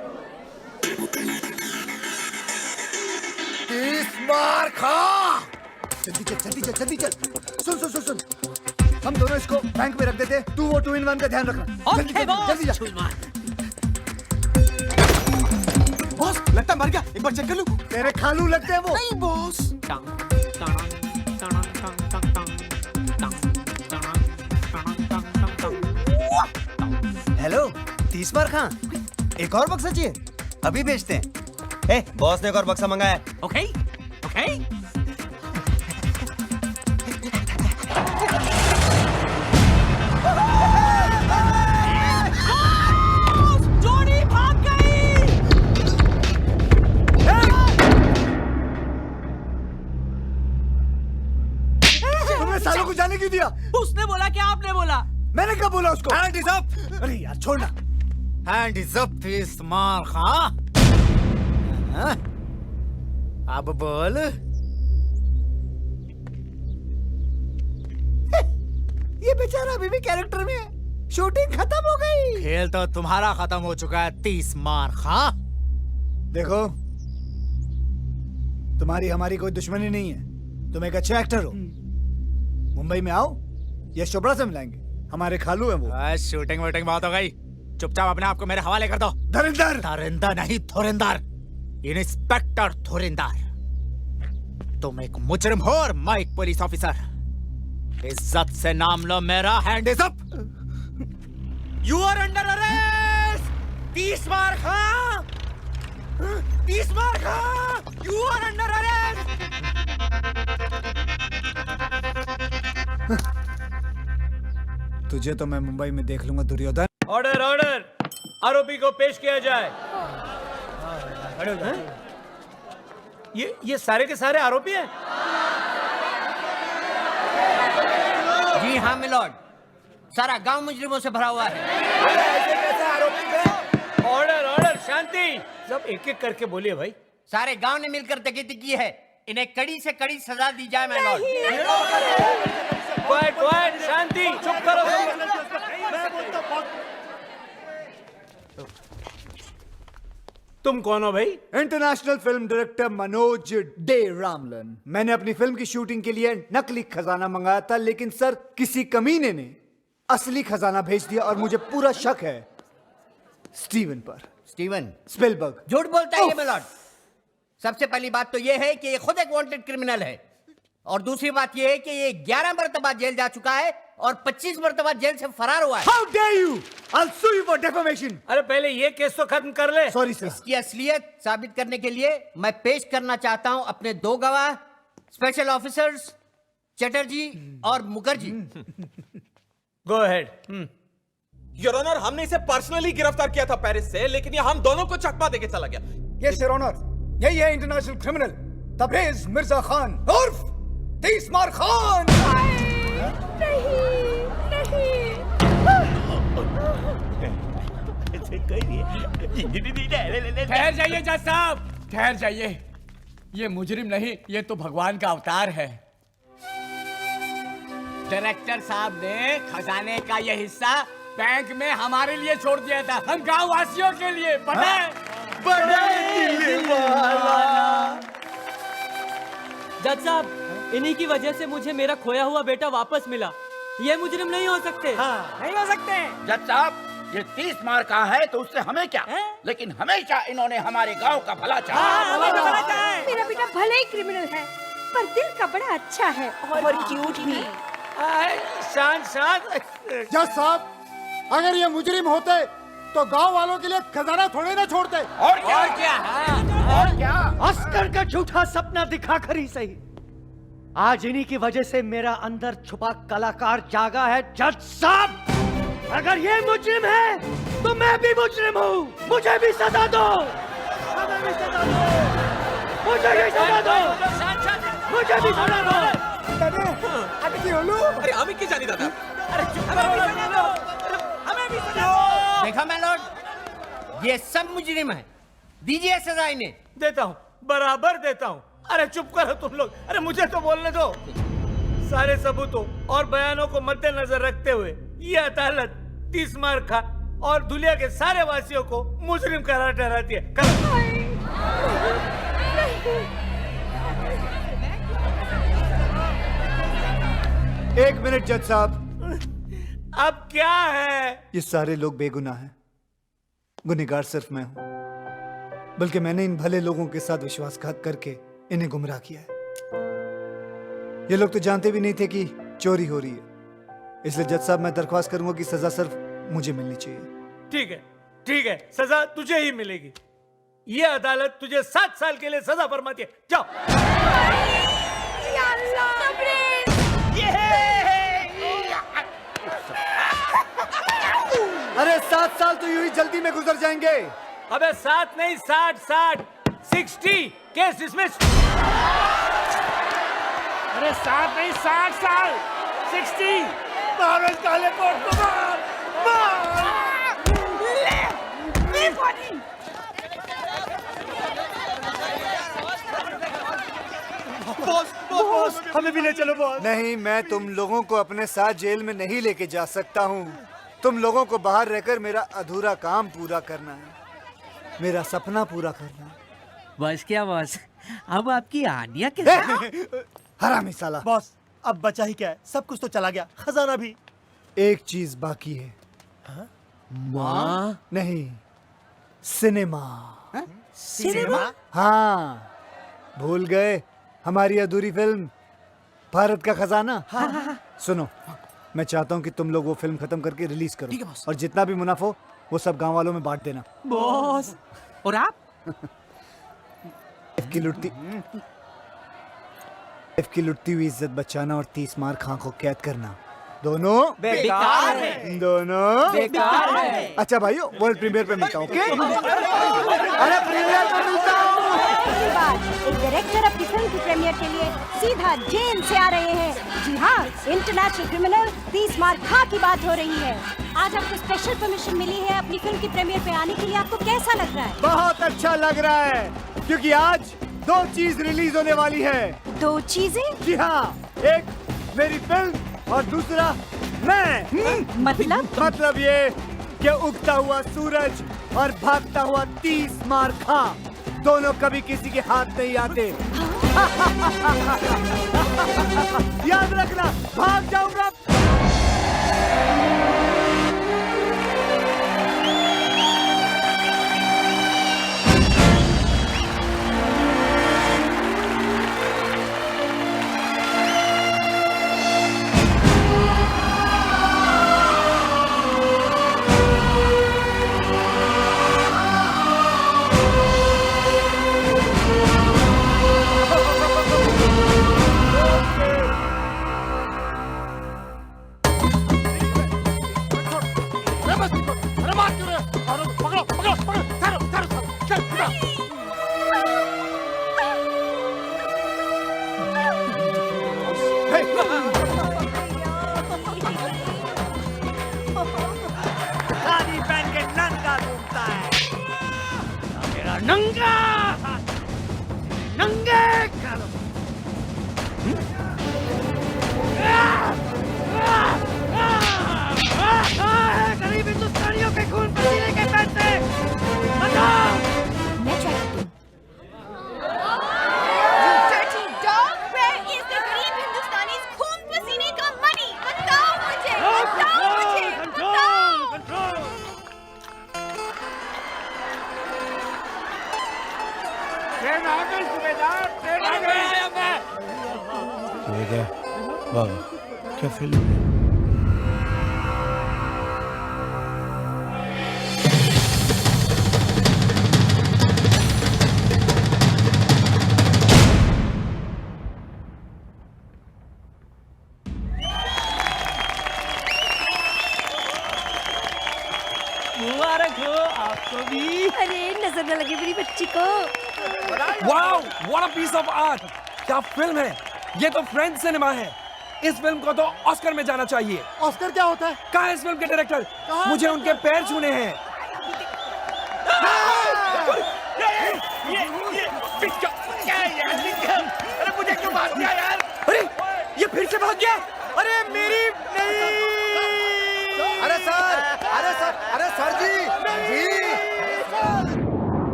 तीसमार खां, जल्दी चल। सुन, हम दोनों इसको बैंक में रख देते, तू वो 2 in 1 का ध्यान रखना। जल्दी जा। बॉस, लगता मर गया, एक बार चेक कर लूं। तेरे खालू लगते हैं वो। नहीं बॉस। हेलो, 30 बार खां, एक और बक्सा चाहिए? अभी भेजते हैं। बॉस ने एक और बक्सा मंगाया है। ओके। जोड़ी भाग गई। तुमने सालों को जाने क्यों दिया? उसने बोला कि आपने बोला? मैंने कब बोला उसको? Hand is up. अरे यार छोड़ना। हैंड इज अप तीसमार खां। अब बोल। ये बेचारा अभी भी कैरेक्टर में है। शूटिंग खत्म हो गई। खेल तो तुम्हारा खत्म हो चुका है तीसमार खां। देखो, तुम्हारी हमारी कोई दुश्मनी नहीं है, तुम एक अच्छे एक्टर हो। मुंबई में आओ, यश चोपड़ा से मिलाएंगे, हमारे खालू हैं वो। शूटिंग वूटिंग बहुत हो गई, चुपचाप अपने आप को मेरे हवाले कर दो। धुरिंदर नहीं, धुरिंदर, इंस्पेक्टर धुरिंदर। तुम एक मुजरिम हो और मैं एक पुलिस ऑफिसर। इज्जत से नाम लो मेरा। Hand is up. You are under arrest Teesmaar Khan. Teesmaar Khan, you are under arrest. तुझे तो मैं मुंबई में देख लूंगा दुर्योधन। ऑर्डर, आरोपी को पेश किया जाए। ये सारे के सारे आरोपी हैं? जी हाँ मिलॉर्ड, सारा गांव मुजरिमों से भरा हुआ है। ऑर्डर, शांति। सब एक एक करके बोलिए भाई। सारे गांव ने मिलकर डकैती की है, इन्हें कड़ी से कड़ी सजा दी जाए माय लॉर्ड। क्वाइट, शांति, चुप करो। तुम कौन हो भाई? International film director Manoj De Ramlan. मैंने अपनी फिल्म की शूटिंग के लिए नकली खजाना मंगाया था, लेकिन सर किसी कमीने ने असली खजाना भेज दिया और मुझे पूरा शक है स्टीवन पर। Steven Spielberg. झूठ बोलता है ये मिलॉर्ड। सबसे पहली बात तो ये है कि ये खुद एक वांटेड क्रिमिनल है, और दूसरी बात ये है कि ये 11 मरतबा जेल जा चुका है और 25 मरतबा जेल से फरार हुआ है। How dare you? I'll sue you for defamation. अरे पहले ये केस तो खत्म कर ले। Sorry sir. इसकी असलियत साबित करने के लिए मैं पेश करना चाहता हूं अपने 2 गवाह, स्पेशल ऑफिसर्स चटर्जी और Mukherjee. Go ahead. Your honour, हमने इसे पर्सनली गिरफ्तार किया था पेरिस से, लेकिन ये हम दोनों को चकमा देके चला गया। यस योर ऑनर, यही है इंटरनेशनल क्रिमिनल तबरेज मिर्जा खान उर्फ तीसमार खान। ठहर जाइए जज साहब, ठहर जाइए। ये मुजरिम नहीं, ये तो भगवान का अवतार है। डायरेक्टर साहब ने खजाने का ये हिस्सा बैंक में हमारे लिए छोड़ दिया था, हम गांव वासियों के लिए। पता है? जज साहब, इन्हीं की वजह से मुझे मेरा खोया हुआ बेटा वापस मिला। ये मुजरिम नहीं हो सकते। नहीं हो सकते। जज साहब, ये 30 मार का है तो उससे हमें क्या, लेकिन हमेशा इन्होंने हमारे गांव का भला चाहा। मेरा बेटा भले ही क्रिमिनल है, पर दिल का बड़ा अच्छा है और क्यूट भी। शांत शांत। जज साहब, अगर ये मुजरिम होते तो गांव वालों के लिए खजाना थोड़े ना छोड़ते। और क्या? और क्या? अस्कर का झूठा सपना दिखाकर ही सही, आज इन्हीं की वजह से मेरा अंदर छुपा कलाकार जागा है। जज साहब, अगर ये मुजरिम है तो मैं भी मुजरिम हूँ, मुझे भी सजा दो, मुझे भी सजा दो, मुझे भी सजा दो, मुझे भी सजा दो। अरे हमें क्या जानी दादा? देखा मैलॉर्ड, ये सब मुजरिम है, दीजिए सजा इन्हें। देता हूँ, बराबर देता हूँ। अरे चुप करो तुम लोग, अरे मुझे तो बोलने दो। सारे सबूतों और बयानों को मद्देनजर रखते हुए ये अदालत तीसमार खान और दुनिया के सारे वासियों को मुजरिम करार ठहराती है। एक मिनट जज साहब। अब क्या है? ये सारे लोग बेगुनाह हैं, गुनहगार सिर्फ मैं हूं। बल्कि मैंने इन भले लोगों के साथ विश्वासघात करके इन्हें गुमराह किया है। ये लोग तो जानते भी नहीं थे कि चोरी हो रही है। इसलिए जज साहब, मैं दरख्वास्त करूंगा कि सजा सिर्फ मुझे मिलनी चाहिए। ठीक है, ठीक है, सजा तुझे ही मिलेगी। ये अदालत तुझे 7 साल के लिए सजा फरमाती है। जाओ। अरे 7 साल तो यूं ही जल्दी में गुजर जाएंगे। अबे 7 नहीं, 60 केस डिसमिस। अरे 7 नहीं, 60 साल 60। मारो इस काले कोट को, मार। बॉस, हमें भी ले चलो बॉस। नहीं, मैं तुम लोगों को अपने साथ जेल में नहीं लेके जा सकता हूँ। तुम लोगों को बाहर रहकर मेरा अधूरा काम पूरा करना है, मेरा सपना पूरा करना है। बस क्या बॉस, अब आपकी आनिया के साथ। हरामी साला। बॉस, अब बचा ही क्या है, सब कुछ तो चला गया, खजाना भी। एक चीज बाकी है। माँ? नहीं, सिनेमा। सिनेमा? हाँ, भूल गए हमारी अधूरी फिल्म भारत का खजाना। सुनो, मैं चाहता हूँ कि तुम लोग वो फिल्म खत्म करके रिलीज करो, और जितना भी मुनाफा हो वो सब गांव वालों में बांट देना। बॉस, और आप? की लुटती हुई इज्जत बचाना और 30 मार खां को कैद करना, दोनों बेकार है। दोनों बेकार है। अच्छा भाइयों, वर्ल्ड प्रीमियर पे मिलता हूँ। अरे प्रीमियर पे मिलता हूँ। एक डायरेक्टर अपनी फिल्म की प्रीमियर के लिए सीधा जेल से आ रहे हैं। जी हाँ, इंटरनेशनल क्रिमिनल 30 मार खां की बात हो रही है। आज आपको स्पेशल परमिशन मिली है अपनी फिल्म की प्रीमियर पे आने के लिए। आपको कैसा लग रहा है? बहुत अच्छा लग रहा है, क्योंकि आज 2 चीज रिलीज होने वाली है। 2 चीजें? जी हाँ, एक मेरी फिल्म और दूसरा मैं। मतलब ये कि उगता हुआ सूरज और भागता हुआ 30 मार खा दोनों कभी किसी के हाथ नहीं आते। याद रखना, भाग जाऊंगा। शादी पहन के नंगा घूमता है। मेरा नंगा नंगे करो। गरीब हिंदुस्तानियों के खून पसीने के पैसे बचाओ। मैं चाहती हूँ। You dirty dog, where is the गरीब हिंदुस्तानी's खून पसीने का money? बताओ मुझे, बताओ मुझे, बताओ। ट्रेन आ गई सुबेदार, ट्रेन आ गई। वाह, क्या फिल्म है। मुबारक हो आपको भी। अरे नजर न लगे मेरी बच्ची को। Wow, what a piece of art. क्या फिल्म है ये, तो फ्रेंच सिनेमा है। इस फिल्म को तो ऑस्कर में जाना चाहिए। ऑस्कर क्या होता है? कहाँ है इस फिल्म के डायरेक्टर? मुझे उनके पैर छूने हैं। अरे मुझे क्यों भाग गया यार? अरे ये फिर से भाग गया। अरे मेरी नहीं। अरे सर जी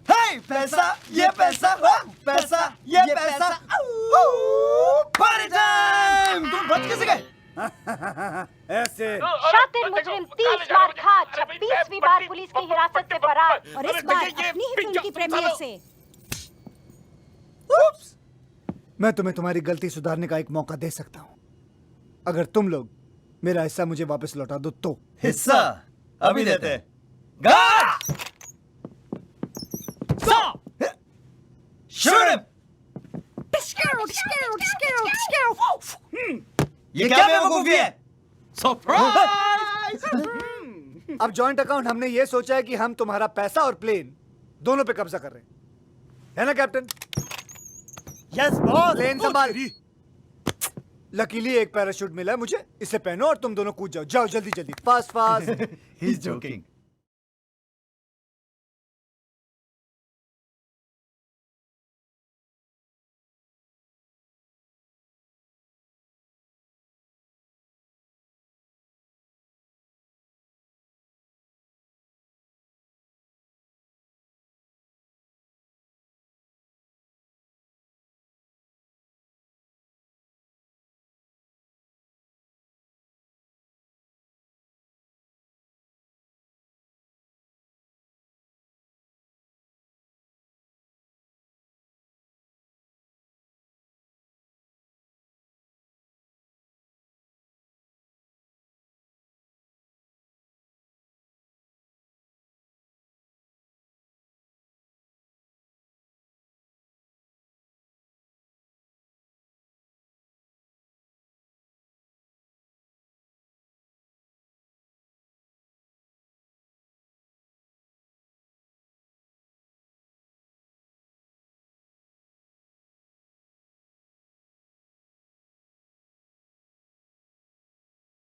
हे पैसा, ये पैसा, पैसा, ये पैसा। Party time. तुम बच कैसे गए? ऐसे शातिर मुजरिम 30 मार खा 26वीं बार पुलिस की हिरासत से फरार, और इस बार अपनी ही फिल्म की प्रीमियर से। मैं तुम्हें तुम्हारी गलती सुधारने का एक मौका दे सकता हूँ। अगर तुम लोग मेरा हिस्सा मुझे वापस लौटा दो तो। हिस्सा अभी देते हैं। ये क्या बेवकूफी है? सरप्राइज! अब जॉइंट अकाउंट हमने ये सोचा है कि हम तुम्हारा पैसा और प्लेन दोनों पे कब्जा कर रहे हैं, है ना कैप्टन? Yes boss. प्लेन संभाल। लकीली एक पैराशूट मिला है मुझे, इसे पहनो और तुम दोनों कूद जाओ। जाओ जल्दी जल्दी, fast fast. He is joking.